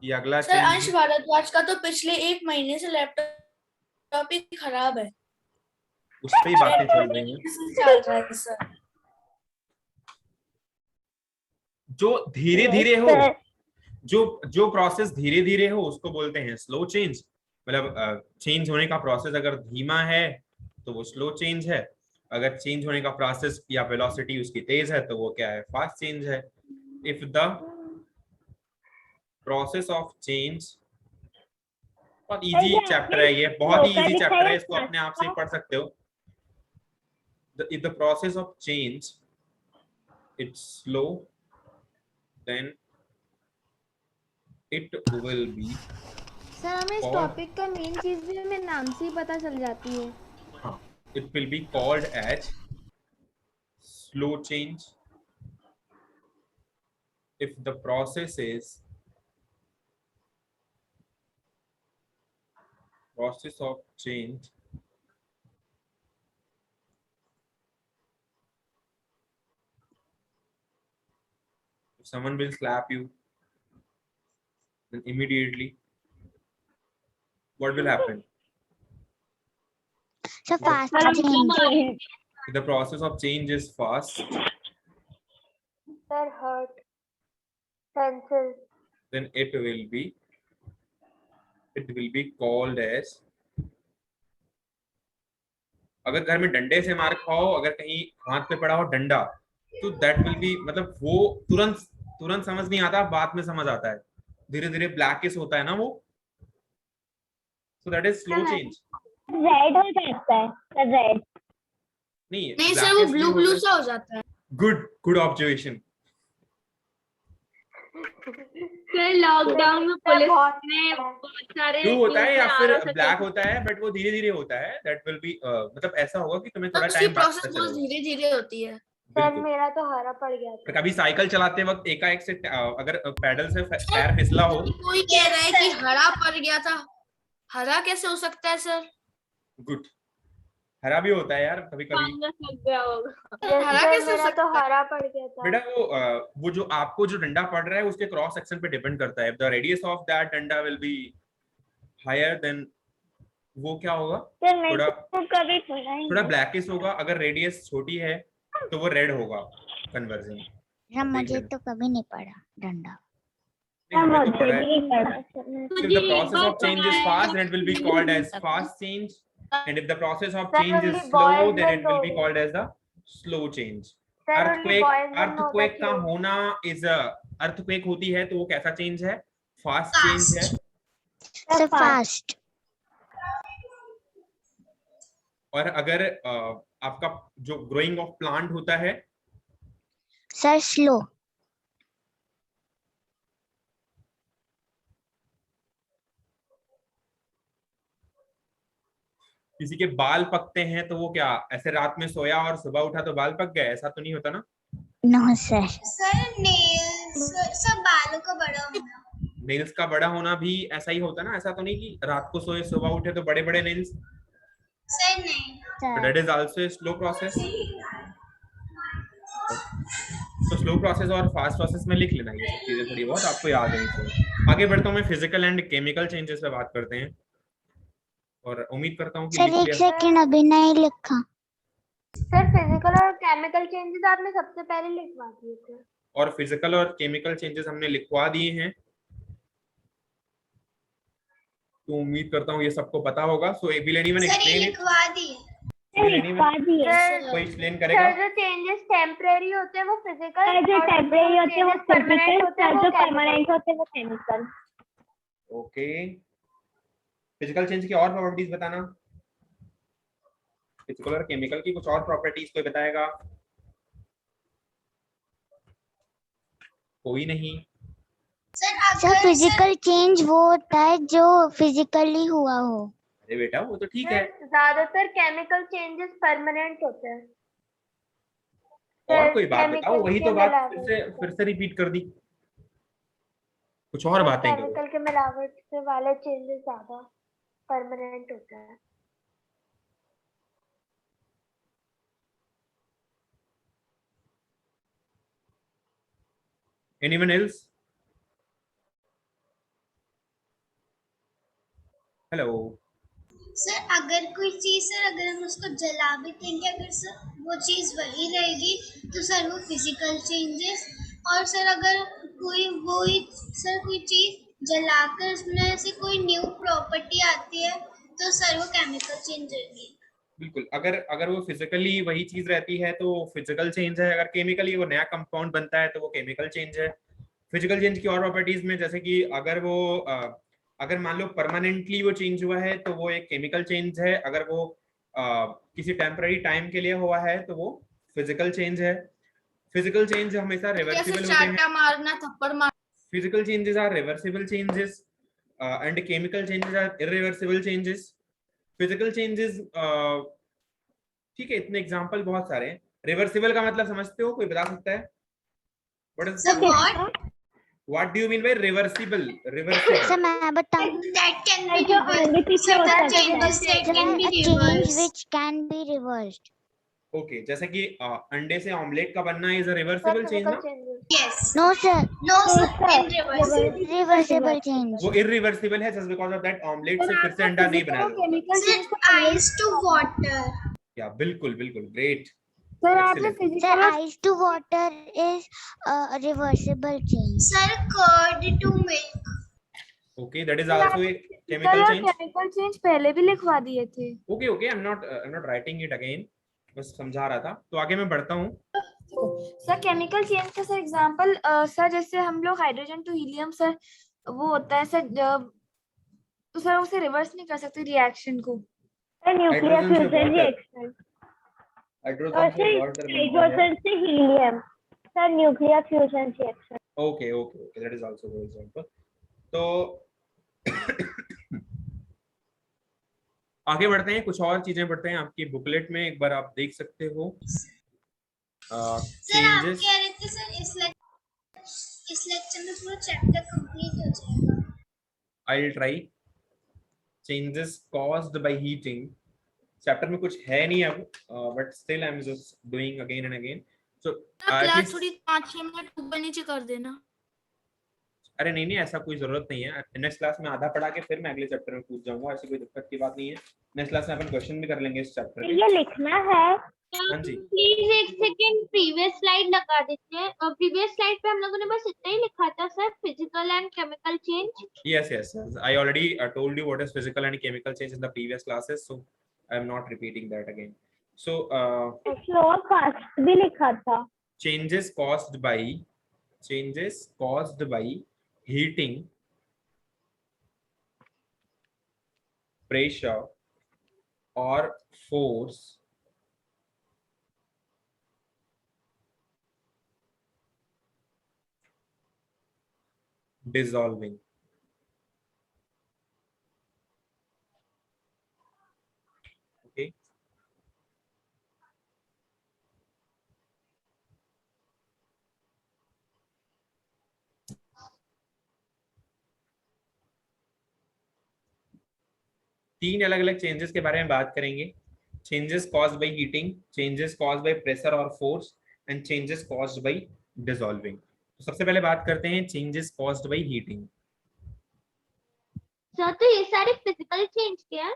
ये अगला सर अंश चेंज भारद्वाज का तो पिछले 1 महीने से लैपटॉप ही खराब है। उस पे ही बातें चल रही हैं। चल रहा है सर। जो धीरे धीरे हो, जो प्रोसेस धीरे धीरे हो उसको बोलते हैं स्लो चेंज। मतलब चेंज होने का प्रोसेस अगर धीमा है तो वो स्लो चेंज है, अगर चेंज होने का प्रोसेस या वेलोसिटी उसकी तेज है तो वो क्या है, फास्ट चेंज है। If the process of change, बहुत इजी चैप्टर है ये, बहुत ही इजी चैप्टर है, इसको अपने आप से पढ़ सकते हो। if the process of change it's slow then it will be sir हमें इस और- टॉपिक का मेन चीज भी हमें नाम से ही पता चल जाती है। it will be called as slow change. If the process of change if someone will slap you, then immediately what will happen? So fast change. change. If the process of change is fast, Sir, hurt. Pencil. then it will be called as, अगर घर में डंडे से मार खाओ, अगर कहीं हाथ पे पड़ा हो डंडा, तो दैट विल बी, मतलब वो तुरंत समझ नहीं आता, बाद में समझ आता है, धीरे धीरे ब्लैकिश होता है ना वो, so that is slow change. Red हो जाता है, रेड नहीं सर, वो ब्लू सा हो जाता है. Good observation. सर लॉकडाउन में पुलिस ने बहुत सारे ब्लू होता है या फिर आरोप से ब्लैक होता है, बट वो धीरे धीरे होता है. दैट विल बी मतलब ऐसा होगा कि तुम्हें थोड़ा उसकी टाइम प्रोसेस बहुत धीरे धीरे होती है. सर मेरा तो हरा पड़ गया था. कभी साइकिल चलाते वक्त एकाएक से अगर पैडल से पैर फिसला हो. कोई कह रहा है कि हरा पड़ गया था. हरा कैसे हो सकता है सर? गुड. हरा भी होता है यार कभी कभी. फंगस लग गया होगा. हरा सर, कैसे हो मेरा सकता तो है? हरा पड़ गया था. बेटा वो जो आपको जो डंडा पड़ रहा है उसके क्रॉस सेक्शन पे डिपेंड करता है. द रेडियस ऑफ दैट डंडा विल बी हायर देन, वो क्या होगा, थोड़ा ब्लैकिश होगा. अगर रेडियस छोटी है तो वो रेड होगा कन्वर्जन. मुझे तो कभी नहीं पड़ा डंडा. हमें तो पड़ा है. If the process of change is fast, then it will be called as fast change, and if the process of change is slow, then it will be called as the slow change. Earthquake का होना is a earthquake होती है तो वो कैसा change है? Fast change है. So fast. और अगर आपका जो ग्रोइंग ऑफ प्लांट होता है, Sir, slow. किसी के बाल पकते हैं तो वो क्या, ऐसे रात में सोया और सुबह उठा तो बाल पक गए, ऐसा तो नहीं होता ना. No, sir. सर नेल्स, सब बालों का बड़ा होना. नेल्स का बड़ा होना भी ऐसा ही होता ना. ऐसा तो नहीं कि रात को सोए सुबह उठे तो बड़े बड़े नेल्स. सर नहीं. That is also a slow process. तो स्लो प्रोसेस और फास्ट प्रोसेस में लिख लेना ये सब चीजें, थोड़ी बहुत आपको याद है. आगे बढ़ता हूँ मैं, फिजिकल एंड केमिकल चेंजेस पे बात करते हैं और उम्मीद करता हूँ कि सर एक सेकंड, अभी नहीं लिखा. सर फिजिकल और केमिकल चेंजेस आपने सबसे पहले लिखवा दिए थे. और फिजिकल और केमिकल चेंजेस हमने लिखवा दिए हैं, तो उम्मीद करता हूँ ये सबको पता होगा. So will anyone explain it? लिखवा दिए. कोई एक्सप्लेन करेगा? सर जो चेंजेस टेम्परेरी होते हैं वो फिजिकल, जो टेम्परेरी होते हैं वो परमानेंट होते हैं जो परमानेंट होते हैं वो केमिकल. ओके. फिजिकल चेंज की और प्रॉपर्टीज बताना. फिजिकल और केमिकल की कुछ और प्रॉपर्टीज कोई बताएगा? कोई नहीं. सर फिजिकल चेंज वो होता है जो फिजिकली हुआ हो. अरे बेटा वो तो ठीक है. ज्यादातर केमिकल चेंजेस परमानेंट होते हैं. और कोई बात बताओ, वही तो बात फिर से रिपीट कर दी. कुछ और बातें करो. केमिकल के मिलावट से वाले चेंजेस ज्यादा परमानेंट होते हैं. Anyone else? Hello. सर अगर कोई चीज, सर अगर हम उसको जला भी देंगे, अगर सर वो चीज वही रहेगी तो सर वो फिजिकल चेंजेस. और सर अगर कोई चीज जलाकर उसमें से कोई न्यू प्रॉपर्टी आती है तो सर वो केमिकल चेंज रहेगी. बिल्कुल. अगर वो फिजिकली वही चीज रहती है तो फिजिकल चेंज है. अगर केमिकली वो नया कंपाउंड बनता है तो वो केमिकल चेंज है. फिजिकल चेंज की और प्रॉपर्टीज में जैसे कि अगर मान लो परमानेंटली वो चेंज हुआ है तो वो एक केमिकल चेंज है. अगर वो किसी टेम्पररी टाइम के लिए हुआ है तो वो फिजिकल चेंज है. फिजिकल चेंज हमेशा रिवर्सिबल होते हैं. मारना, थप्पड़ मारना. Physical changes are reversible changes and chemical changes are irreversible changes. Physical changes ठीक है, इतने एग्जांपल बहुत सारे हैं। रिवर्सिबल का मतलब समझते हो, कोई बता सकता है? Sir what what do you mean by reversible? Reversible sir मैं बताऊं, that can be जो आगे reversed. पीछे हो Certain सकता है। changes that sir can be a change reversed. which can be reversed. Okay, जैसे कि अंडे से ऑमलेट का बनना इज अ रिवर्सिबल चेंज ना? Yes. No sir, No sir, sir. in reverse. reversible change. वो इरिवर्सिबल है just because of that omelette से फिर से अंडा नहीं बनाया जाता। केमिकल Sir, चेंज को ice to water. या बिल्कुल बिल्कुल, ग्रेट। सर आपने Excellent. Sir, physical ice to water is a reversible change. Sir, curd to milk. Okay, that is also a chemical chemical change. Chemical change पहले भी लिखवा दिए थे। Okay okay, I am not writing it again, बस समझा रहा था। तो आगे मैं बढ़ता हूँ। सर केमिकल चेंज का सर एग्जांपल सर जैसे हम लोग हाइड्रोजन टू हीलियम सर वो होता है सर तो सर उसे रिवर्स नहीं कर सकते रिएक्शन को। न्यूक्लियर हाइड्रोजन से फ्यूजन water. रिएक्शन हाइड्रोजन से वाटर बनता है। हाइड्रोजन से helium sir nuclear fusion reaction. Okay okay okay, that is also good example. तो आगे बढ़ते हैं, कुछ और चीजें बढ़ते हैं। आपकी बुकलेट में एक बार आप देख सकते हो सर आप चेंजेस। कह रहे थे सर इस लेक्चर में पूरा चैप्टर कंप्लीट हो जाएगा। I will try. Changes caused by heating chapter में कुछ है नहीं अब, but still I am just doing again and again. So class थोड़ी 5-6 मिनट ऊपर नीचे कर देना। अरे नहीं नहीं, ऐसा कोई जरूरत नहीं है। नेक्स्ट क्लास में आधा पढ़ा के फिर मैं अगले चैप्टर में पूछ जाऊंगा, ऐसी कोई दिक्कत की बात नहीं है। नेक्स्ट क्लास में अपन क्वेश्चन भी कर लेंगे इस चैप्टर के। ये लिखना है। हाँ जी। प्लीज एक सेकेंड प्रीवियस स्लाइड लगा देते हैं। और प्रीवियस स्लाइड पे हम लोगों ने बस इतना ही लिखा था sir, physical and chemical change. Yes. I already told you what is physical and chemical change in the previous classes, so I am not repeating that again. So slow और fast भी लिखा था। changes caused by heating, pressure or force dissolving. Okay. तीन अलग अलग changes के बारे में बात करेंगे। Changes caused by heating, changes caused by pressure और force and changes caused by dissolving. तो सबसे पहले बात करते हैं changes caused by heating. Sir तो ये सारे फिजिकल चेंज क्या है?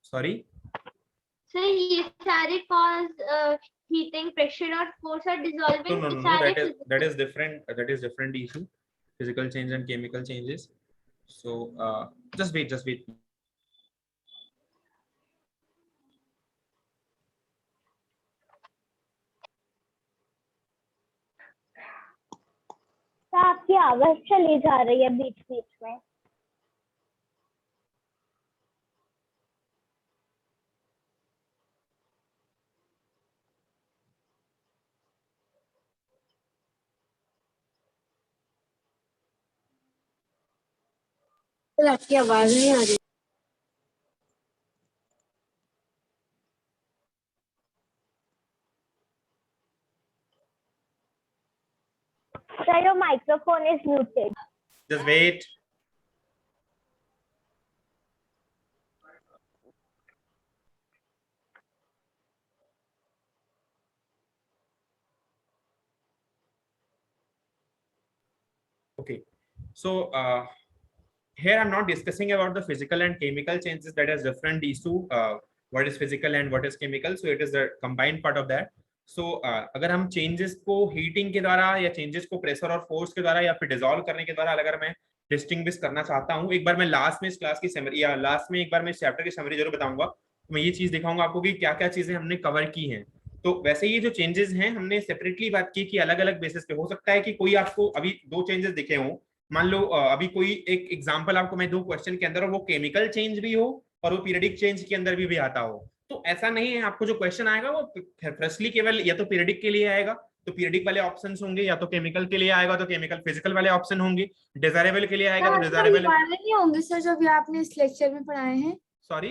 सॉरी सर ये सारे कॉज हीटिंग, प्रेशर और फोर्स और डिसॉल्विंग no, सारे that is different issue, physical change and chemical changes. So just wait. आपकी आवाज चली जा रही है बीच बीच में। आपकी आवाज नहीं आ रही। Sir, your microphone is muted. just wait. Okay, so here I'm not discussing about the physical and chemical changes. That is different issue. What is physical and what is chemical, so it is the combined part of that. So अगर हम changes को heating के द्वारा या changes को pressure और force के द्वारा या फिर डिसॉल्व करने के द्वारा अगर मैं डिस्टिंग्विश करना चाहता हूँ, एक बार मैं लास्ट में इस क्लास की समरी या लास्ट में एक बार मैं इस चैप्टर की समरी जरूर बताऊंगा। तो मैं ये चीज दिखाऊंगा आपको कि क्या क्या चीजें हमने कवर की हैं। तो वैसे ये जो चेंजेस हैं हमने सेपरेटली बात की कि अलग अलग बेसिस पे हो सकता है कि कोई आपको अभी दो चेंजेस दिखे हों। मान लो अभी कोई एक एग्जांपल आपको मैं दो क्वेश्चन के अंदर और वो केमिकल चेंज भी हो और वो पीरियडिक चेंज के अंदर भी आता हो, तो ऐसा नहीं है। आपको जो क्वेश्चन आएगा वो फर्स्टली केवल या तो पीरियडिक के लिए आएगा तो पीरियडिक वाले ऑप्शंस होंगे, या तो केमिकल के लिए आएगा तो केमिकल फिजिकल वाले ऑप्शन होंगे, डिजायरेबल के लिए आएगा तो डिजायरेबल नहीं होंगे सर जो भी आपने इस लेक्चर में पढ़ाए हैं। सॉरी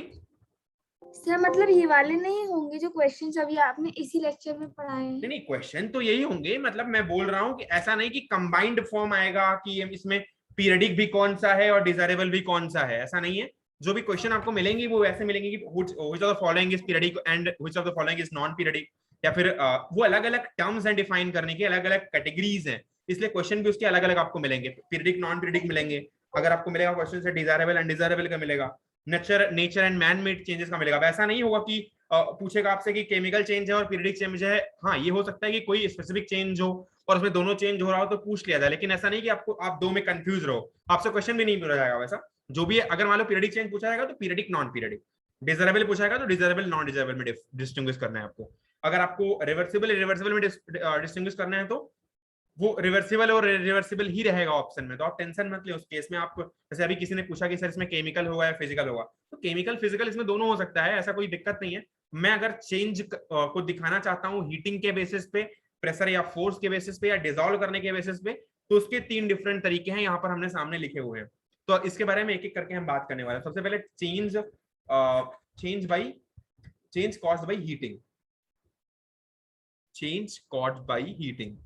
सर मतलब ये वाले नहीं होंगे जो क्वेश्चंस अभी आपने इसी लेक्चर में पढ़ाए हैं? नहीं, क्वेश्चन तो यही होंगे, मतलब मैं बोल रहा हूँ कि ऐसा नहीं कि कंबाइंड फॉर्म आएगा कि इसमें पीरियडिक भी कौन सा है और डिजायरेबल भी कौन सा है, ऐसा नहीं है। जो भी क्वेश्चन आपको मिलेंगे वो ऐसे मिलेंगे कि which of the following is periodic and which of the following is non periodic, या फिर वो अलग अलग टर्म्स हैं डिफाइन करने के, अलग अलग कैटेगरीज हैं, इसलिए क्वेश्चन भी उसके अलग अलग आपको मिलेंगे, पीरियडिक नॉन पीरियडिक मिलेंगे। अगर आपको मिलेगा क्वेश्चन से डिजायरेबल अनडिजायरेबल का मिलेगा, nature and man made changes का मिलेगा। वैसा नहीं होगा कि पूछेगा आपसे कि केमिकल चेंज है और पीरियडिक चेंज है। हाँ, ये हो सकता है कि कोई स्पेसिफिक चेंज हो और उसमें दोनों चेंज हो रहा हो तो पूछ लिया जाए, लेकिन ऐसा नहीं कि आपको आप दो में कंफ्यूज रहो, आपसे क्वेश्चन भी नहीं पूछा जाएगा वैसा। जो भी है, अगर मान लो पीरियडिक चेंज पूछा जाएगा तो पीरियडिक नॉन पीरियडिक, डिजायरेबल पूछा जाएगा तो डिजायरेबल नॉन डिजायरेबल में डिस्टिंग्विश करना है आपको। अगर आपको रिवर्सिबल इरिवर्सिबल में डिस्टिंग्विश करना है तो वो रिवर्सिबल और रिवर्सिबल ही रहेगा ऑप्शन में, तो आप टेंशन मत ले उस केस में। आप जैसे अभी किसी ने पूछा कि सर इसमें केमिकल होगा या फिजिकल होगा, तो केमिकल फिजिकल इसमें दोनों हो सकता है, ऐसा कोई दिक्कत नहीं है। मैं अगर चेंज को दिखाना चाहता हूँ हीटिंग के बेसिस पे, प्रेशर या फोर्स के बेसिस पे, या डिजोल्व करने के बेसिस पे, तो उसके 3 डिफरेंट तरीके हैं, यहाँ पर हमने सामने लिखे हुए हैं। तो इसके बारे में एक एक करके हम बात करने वाले हैं। सबसे पहले change caused by heating. Change caused by heating.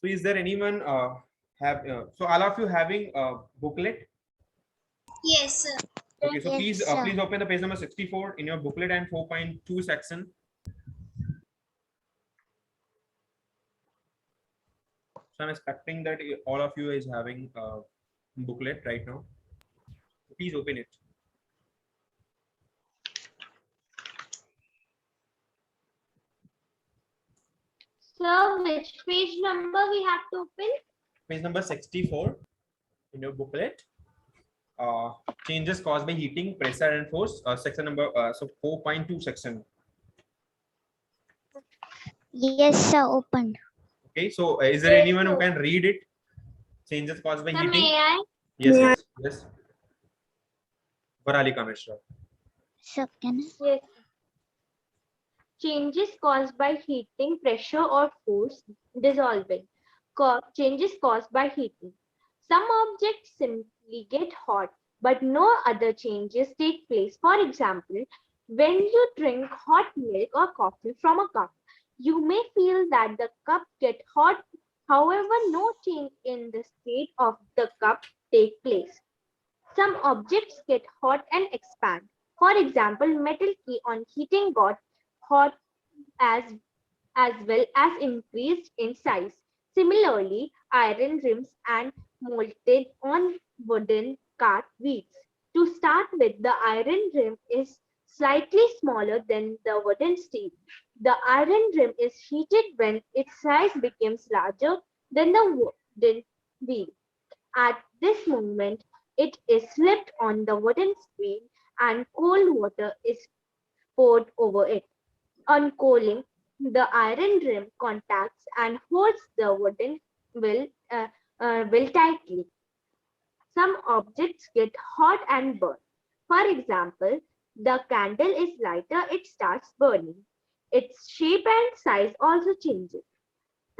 So is there anyone so all of you having a booklet? Yes, sir. Okay, so Yes, sir. please open the page number 64 in your booklet and 4.2 section. So I'm expecting that all of you is having a booklet right now. Please open it. Sir, which page number we have to open? Page number 64 in your booklet. Changes caused by heating, pressure and force, section number so 4.2 section. Yes, sir. Opened. Okay, so is there Yes, anyone who sir. can read it? Changes caused by Sir, heating. may I? Yes. Varalika Mishra. Sir, can I? Yes. Changes caused by heating, pressure or force, dissolving. Changes caused by heating. Some objects simply get hot, but no other changes take place. For example, when you drink hot milk or coffee from a cup, you may feel that the cup gets hot. However, no change in the state of the cup take place. Some objects get hot and expand. For example, metal key on heating got hot as well as increased in size. Similarly, iron rims and molded on wooden cart wheels. To start with, the iron rim is slightly smaller than the wooden steel. The iron rim is heated when its size becomes larger than the wooden wheel. At this moment, it is slipped on the wooden wheel and cold water is poured over it. On cooling, the iron rim contacts and holds the wooden wheel tightly. Some objects get hot and burn. For example, the candle is lighter, it starts burning. Its shape and size also changes.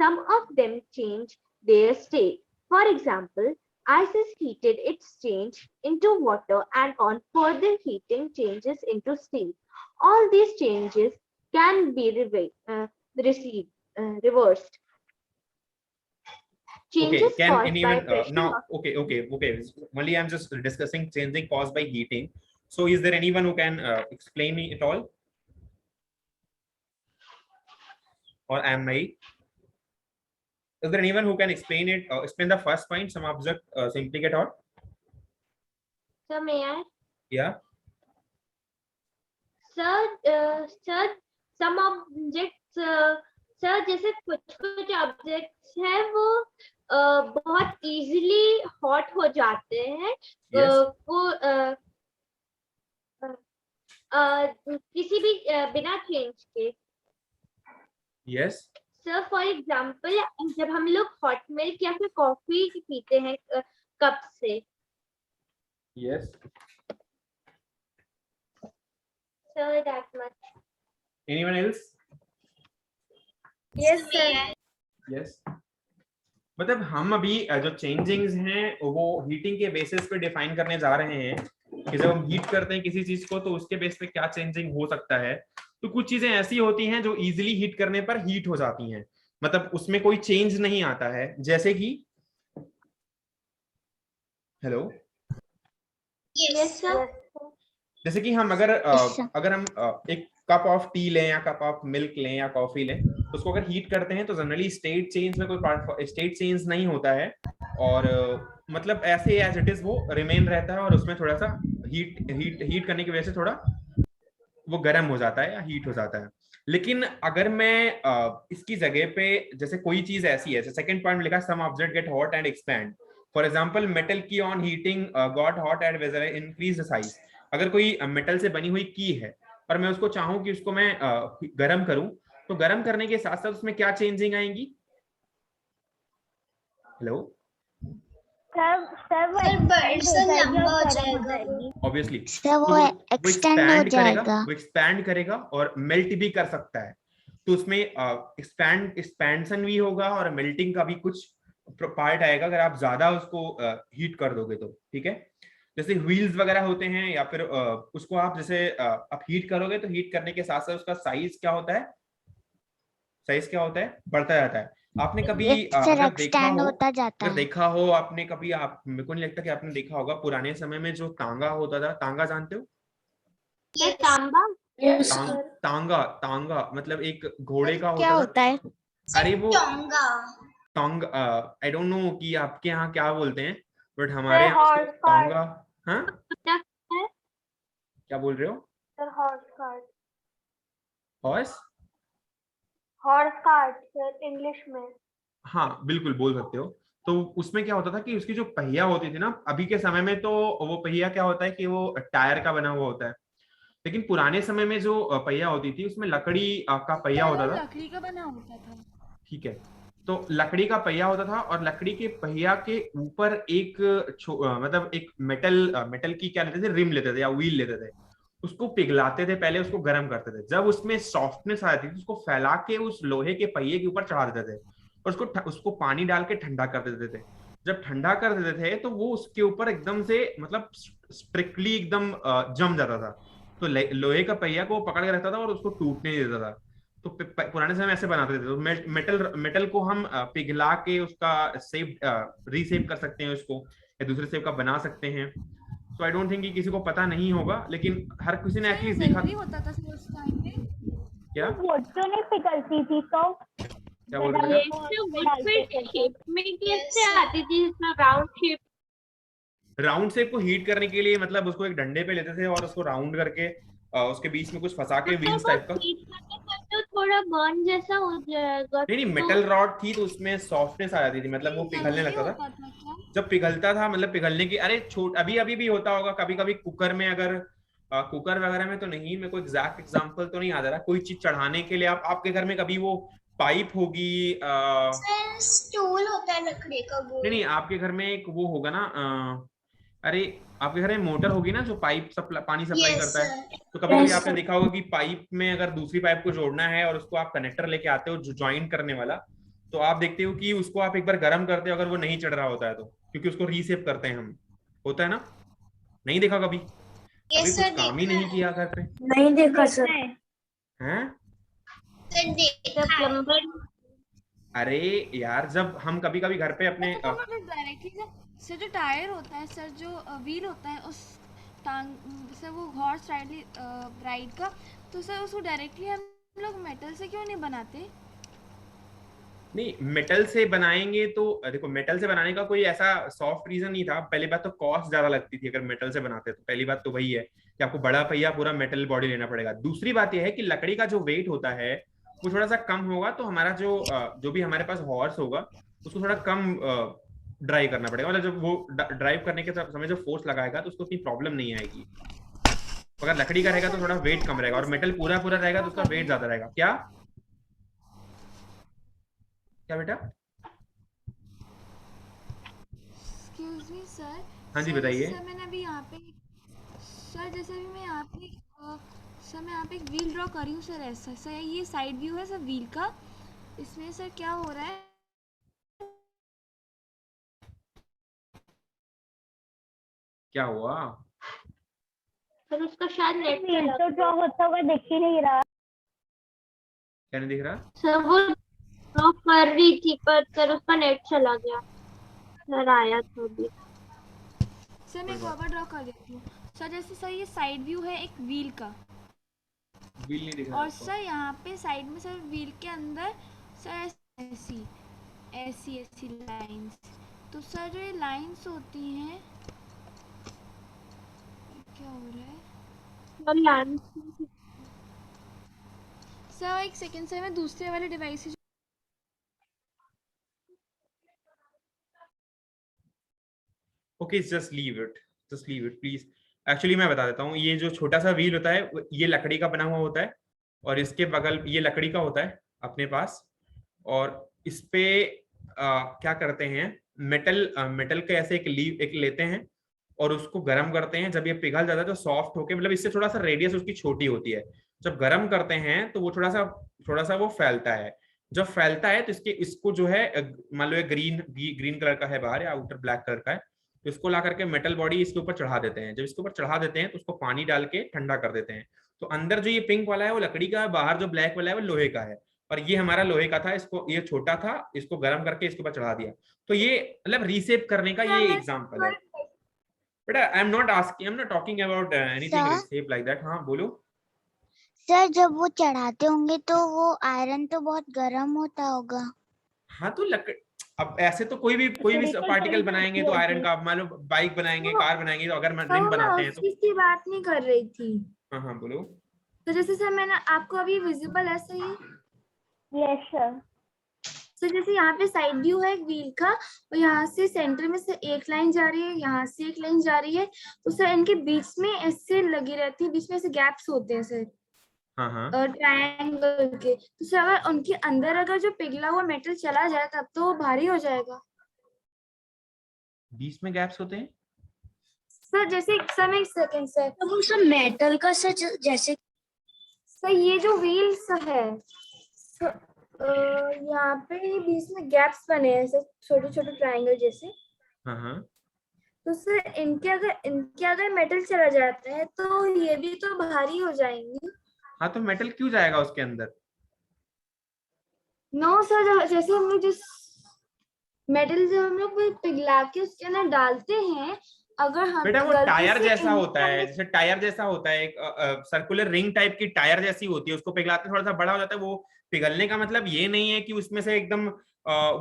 Some of them change their state. For example, ice is heated, it's changed into water, and on further heating changes into steam. All these changes can be reversed. Changes Okay, can caused anyone by pressure. now? Okay. Only I'm just discussing changing caused by heating. So is there anyone who can explain me at all? Or am I? Is there anyone who can explain it? Explain the first point. Some object simply get hot. Sir, may I? Yeah. Sir, some objects, sir, जैसे कुछ objects हैं वो बहुत easily hot हो जाते हैं. Yes. वो किसी भी बिना change के. Yes. Sir, for example, जब हम लोग hot milk या फिर coffee पीते हैं कप से. Yes. Sir, that much. Anyone else? Yes, sir. Yes. मतलब हम अभी जो चेंजिंग्स हैं वो हीटिंग के बेसिस पे डिफाइन करने जा रहे हैं कि जब हम हीट करते हैं किसी चीज को तो उसके बेस पे क्या चेंजिंग हो सकता है। तो कुछ चीजें ऐसी होती हैं जो इजीली हीट करने पर हीट हो जाती हैं, मतलब उसमें कोई चेंज नहीं आता है, जैसे कि हेलो यस सर। जैसे कि हम अगर Yes, अगर हम एक कप ऑफ टी लें या कप ऑफ मिल्क लें या कॉफी लें तो उसको अगर हीट करते हैं तो जनरली स्टेट चेंज में कोई स्टेट चेंज नहीं होता है, और मतलब ऐसे एज इट इज वो रिमेन रहता है, और उसमें थोड़ा सा हीट हीट हीट करने की वजह से थोड़ा वो गर्म हो जाता है या हीट हो जाता है। लेकिन अगर मैं इसकी जगह पे जैसे कोई चीज ऐसी है, सेकंड पॉइंट लिखा some object get hot and expand, for example metal की on heating got hot and whether increase the size. अगर कोई मेटल से बनी हुई की है और मैं उसको चाहूं कि उसको मैं गर्म करूं, तो गर्म करने के साथ साथ उसमें क्या चेंजिंग आएंगी? हेलो सर वो सर लंबा हो जाएगा वो। ऑब्वियसली sir, वो वो extend हो expand करेगा, जाएगा। वो एक्सपैंड करेगा और मेल्ट भी कर सकता है। तो उसमें एक्सपेंशन भी होगा और मेल्टिंग का भी कुछ पार्ट आएगा अगर आप ज्यादा उसको हीट कर दोगे तो, ठीक है। जैसे व्हील्स वगैरह होते हैं या फिर उसको आप जैसे आप हीट करोगे तो हीट करने के साथ साथ उसका साइज क्या होता है, साइज क्या होता है, बढ़ता जाता है। आपने कभी Yes, sir, अगर देखा extend हो, होता जाता अगर है। देखा हो आपने कभी, आप मेरे को नहीं लगता कि आपने देखा होगा पुराने समय में जो तांगा होता था, तांगा जानते हो? सर तांबा। तांगा, तांगा मतलब एक घोड़े का क्या होता होता था। है? अरे वो tonga. Tong, I don't know कि आपके यहाँ क्या बोलते हैं, बट हमारे यहाँ उसको हॉर्स कार्ट। तांगा। हाँ क्या है? क्या बोल रहे हो? Sir horse cart. Horse, horse cart sir English में। हाँ बिल्कुल बोल सकते हो। तो उसमें क्या होता था कि उसकी जो पहिया होती थी ना, अभी के समय में तो वो पहिया क्या होता है कि वो टायर का बना हुआ होता है, लेकिन पुराने समय में जो पहिया होती थी उसमें लकड़ी का पहिया सर वो होता था, लकड़ी का बना होता था। ठीक है। तो लकड़ी का पहिया होता था और लकड़ी के पहिया के ऊपर एक मतलब एक मेटल की क्या लेते थे, रिम लेते थे या व्हील लेते थे, उसको पिघलाते थे, पहले उसको गर्म करते थे, जब उसमें सॉफ्टनेस आ जाती थी उसको फैला के उस लोहे के पहिए के ऊपर चढ़ा देते थे और उसको पानी डाल के ठंडा कर देते थे। जब ठंडा कर देते थे तो वो उसके ऊपर एकदम से मतलब स्ट्रिक्टली एकदम जम जाता था, तो लोहे का पहिया को पकड़ के रखता था और उसको टूटने नहीं देता था। तो पुराने समय में ऐसे बनाते थे। तो मेटल मेटल को हम पिघला के उसका शेप रीशेप कर सकते हैं उसको, या दूसरे शेप का बना सकते हैं। तो आई डोंट थिंक कि किसी को पता नहीं होगा, लेकिन हर किसी ने सर ये एटलीस्ट देखा। जरूरी होता था सर उस टाइम पे। क्या वो क्यों नहीं पिघलती थी तो? क्या बोल रहे ये हो? तो वुड शेप में कैसे आती थी, इसमें राउंड शेप? राउंड शेप को हीट करने के लिए मतलब उसको एक डंडे पे लेते थे और उसको राउंड करके उसके बीच में कुछ फंसा के व्हील्स टाइप का। हीट करने पर तो थोड़ा बर्न जैसा हो जाएगा। नहीं नहीं, मेटल रॉड थी तो उसमें सॉफ्टनेस आ जाती थी, मतलब वो पिघलने जरूरी लगता था। होता था क्या? जब पिघलता था मतलब पिघलने की, अरे छोट अभी अभी भी होता होगा कभी कभी कुकर में, अगर कुकर वगैरह में तो नहीं, मेरे को एग्जैक्ट एग्जांपल तो नहीं याद आ रहा। कोई चीज चढ़ाने के लिए आपके घर में कभी वो पाइप होगी सर स्टूल होता है लकड़ी का वो। नहीं नहीं, आपके घर में एक वो होगा ना अरे आपके घर में मोटर होगी ना जो पाइप पानी सप्लाई यस करता है। सर। तो कभी कभी आपने देखा होगा कि पाइप में अगर दूसरी पाइप को जोड़ना है और उसको आप कनेक्टर लेके आते हो जो ज्वाइन करने वाला, तो आप देखते हो कि उसको आप एक बार गर्म करते हो अगर वो नहीं चढ़ रहा होता है तो, क्योंकि उसको रीसेप करते हैं हम, होता है ना? नहीं देखा कभी? कभी यस कुछ सर काम ही देखा नहीं है। किया घर पे नहीं देखा सर। हैं? सर देखा है। प्लम्बर। अरे यार जब हम कभी कभी घर पे अपने तो मतलब डायरेक्टली सर जो टायर होता है सर, जो व्हील होता है उस टांग सर वो हॉर्स राइड का, तो सर उसको डायरेक्टली हम लोग मेटल से क्यों नहीं बनाते? नहीं, मेटल से बनाएंगे तो देखो, मेटल से बनाने का कोई ऐसा सॉफ्ट रीजन नहीं था। पहली बात तो कॉस्ट ज्यादा लगती थी अगर मेटल से बनाते तो, पहली बात तो वही है कि आपको बड़ा पहिया पूरा मेटल बॉडी लेना पड़ेगा। दूसरी बात यह है कि लकड़ी का जो वेट होता है वो थोड़ा सा कम होगा, तो हमारा जो भी हमारे पास हॉर्स होगा उसको थोड़ा कम ड्राइव करना पड़ेगा, मतलब जब वो ड्राइव करने के समय जो फोर्स लगाएगा तो उसको उतनी प्रॉब्लम नहीं आएगी। अगर लकड़ी का रहेगा तो थोड़ा वेट कम रहेगा, और मेटल पूरा पूरा रहेगा तो उसका वेट ज्यादा रहेगा। क्या क्या बेटा? Excuse me sir. हाँ जी सर बताइए। सर मैंने अभी यहाँ पे सर जैसे अभी मैं यहाँ पे सर मैं यहाँ पे एक व्हील ड्रॉ करी हूँ सर, ऐसा सर ये साइड व्यू है सर व्हील का। इसमें सर क्या हो रहा है क्या हुआ? सर उसका शायद नेट व्हील तो ड्रॉ होता हुआ दिख ही नहीं रहा। क्या नहीं दिख रहा? सर वो ड्रॉ कर रही थी पर सर उसका नेट चला गया। सर आया तो भी। सर मैं एक और बार ड्रॉ कर देती हूँ। सर जैसे सर ये साइड व्यू है एक व्हील का, व्हील नहीं दिख रहा और आपको? सर यहाँ पे साइड में सर व्हील के अंदर सर ऐसी ऐसी ऐसी लाइंस। तो सर जो ये लाइंस होती हैं, क्या हो रहा है सर? एक सेकेंड सर, मैं दूसरे वाले डिवाइस से okay, just leave it please. Actually मैं बता देता हूँ, ये जो छोटा सा व्हील होता है ये लकड़ी का बना हुआ होता है, और इसके बगल ये लकड़ी का होता है अपने पास, और इस पे क्या करते हैं, मेटल के ऐसे एक लेते हैं और उसको गर्म करते हैं। जब ये पिघल जाता है तो सॉफ्ट होके, मतलब इससे थोड़ा सा रेडियस उसकी छोटी होती है, जब गर्म करते हैं तो वो थोड़ा सा वो फैलता है। जब फैलता है तो इसको जो है, मान लो ये ग्रीन कलर का है बाहर या आउटर ब्लैक कलर का है, तो इसको ला करके मेटल बॉडी इसके ऊपर चढ़ा देते हैं। जब इसके ऊपर चढ़ा देते हैं तो उसको पानी डाल के ठंडा कर देते हैं। तो अंदर जो ये पिंक वाला है वो लकड़ी का है, बाहर जो ब्लैक वाला है वो लोहे का है, और ये हमारा लोहे का था। इसको, ये छोटा था, इसको गर्म करके इसके ऊपर चढ़ा दिया। तो ये मतलब रीसेप करने का ये एग्जांपल है बेटा। I am not talking about anything रीसेप like that. हाँ बोलो। सर जब वो चढ़ाते होंगे तो वो आयरन तो बहुत गर्म होता होगा। हाँ तो अब ऐसे तो कोई भी पार्टिकल बनाएंगे तो आयरन का, मान लो बाइक बनाएंगे, कार बनाएंगे, तो अगर रिम बनाते हैं तो। इसकी बात नहीं कर रही थी। हाँ बोलो। तो जैसे सर मैंने आपको अभी विजिबल है सही? Yes sir. तो जैसे यहाँ पे साइड व्यू है एक व्हील का, और यहाँ से सेंटर में से एक लाइन जा रही है, यहाँ से एक लाइन जा रही है, तो सर इनके बीच में ऐसे लगी रहती है, बीच में ऐसे गैप्स होते हैं सर, ट्रायंगल के। तो सर अगर उनके अंदर अगर जो पिघला हुआ मेटल चला जाए तब तो वो भारी हो जाएगा। बीच में गैप्स होते हैं सर जैसे सर एक सेकंड सर, तो वो सब मेटल का सर जैसे सर ये जो व्हील्स है यहाँ पे ये बीच में गैप्स बने हैं सर, छोटे छोटे ट्रायंगल जैसे। तो सर इनके अगर मेटल चला जाता है तो ये भी तो भारी हो जाएंगे। हाँ तो मेटल क्यों जाएगा उसके अंदर? नो सर, जैसे हम लोग जिस मेटल जब हम लोग पिघला के उसके अंदर डालते हैं, अगर हम बेटा वो टायर जैसा होता है, जैसे टायर जैसा होता है, एक सर्कुलर रिंग टाइप की टायर जैसी होती है, उसको पिघलाते थोड़ा सा बड़ा हो जाता है। वो पिघलने का मतलब ये नहीं है कि उसमें से एकदम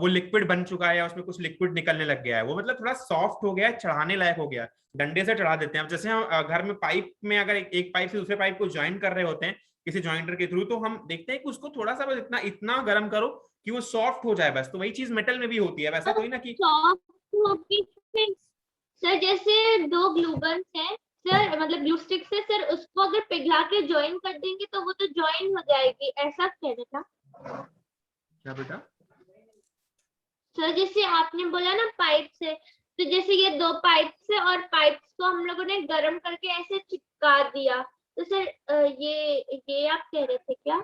वो लिक्विड बन चुका है या उसमें कुछ लिक्विड निकलने लग गया है। वो मतलब थोड़ा सॉफ्ट हो गया है, चढ़ाने लायक हो गया, डंडे से चढ़ा देते हैं। अब जैसे हम घर में पाइप में अगर एक पाइप से दूसरे पाइप को ज्वाइन कर रहे होते हैं किसी जॉइंटर के थ्रू, तो हम देखते हैं कि उसको थोड़ा सा बस इतना गर्म करो कि वो सॉफ्ट हो जाए बस। तो वही चीज मेटल में भी होती है। वैसा कोई ना कि सर जैसे दो ग्लू गन्स हैं सर, मतलब ग्लू स्टिक से सर, उसको अगर पिघला के ज्वाइन कर देंगे तो वो तो ज्वाइन हो जाएगी, ऐसा कहना था क्या बेटा? सर जैसे आपने बोला ना पाइप से, तो जैसे ये दो पाइप से और पाइप्स को हम लोगों ने गर्म करके ऐसे चिपका दिया, तो सर ये आप कह रहे थे क्या?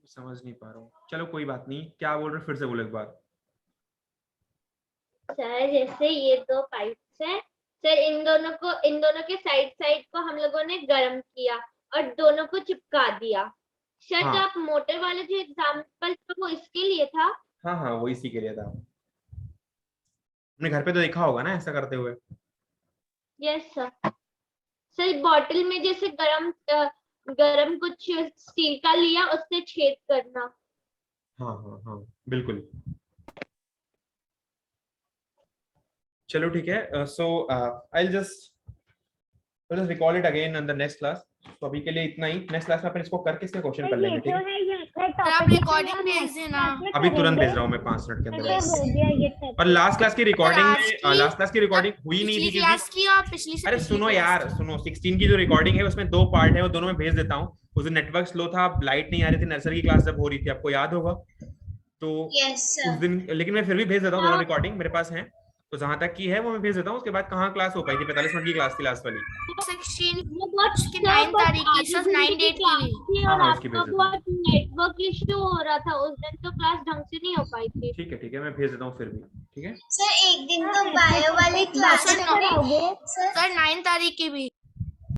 समझ नहीं पा रहा हूँ। चलो कोई बात नहीं, क्या बोल रहे फिर से बोलो एक बार। सर जैसे ये दो पाइप्स हैं सर, इन दोनों के साइड को हम लोगों ने गर्म किया और दोनों को चिपका दिया। सर हाँ। तो आप मोटर वाले जो एग्जांपल वो इसके लिए था? हाँ वो इसी के लिए था। अपने घर पे तो देखा होगा ना ऐसा करते हुए। Yes sir. सर बॉटल में जैसे गरम कुछ स्टील का लिया, उससे छेद करना। हाँ बिल्कुल। चलो ठीक है। So I will just recall it again in the next class. तो अभी के लिए इतना ही। नेक्स्ट क्लास में अपन इसको करके इसके क्वेश्चन कर लेंगे, ठीक है? आप रिकॉर्डिंग भेज देना। अभी तुरंत भेज रहा हूँ मैं 5 मिनट के अंदर। और लास्ट क्लास की रिकॉर्डिंग हुई नहीं थी क्लास की और पिछली से अरे सुनो यार, सुनो 16 की जो रिकॉर्डिंग है उसमें 2 पार्ट है, वो दोनों में भेज देता हूँ। उस दिन नेटवर्क स्लो था, लाइट नहीं आ रही थी, नर्सरी की क्लास जब हो रही थी, आपको याद होगा तो उस दिन। लेकिन मैं फिर भी भेज देता हूँ, दोनों रिकॉर्डिंग मेरे पास है, तो जहां तक की है वो मैं भेज देता हूँ। उसके बाद कहाँ क्लास हो पाई थी? 45 मिनट की क्लास थी लास्ट वाली। 9 तारीख की, सिर्फ 9 डेट की। हाँ उसकी भेज देता हूँ। नेटवर्क इश्यू हो रहा था उस दिन, तो क्लास ढंग से नहीं हो पाई थी। ठीक है मैं भेज देता हूँ फिर भी। ठीक है। सर एक दिन तो बायो वाले क्लास में सर 9 तारीख की भी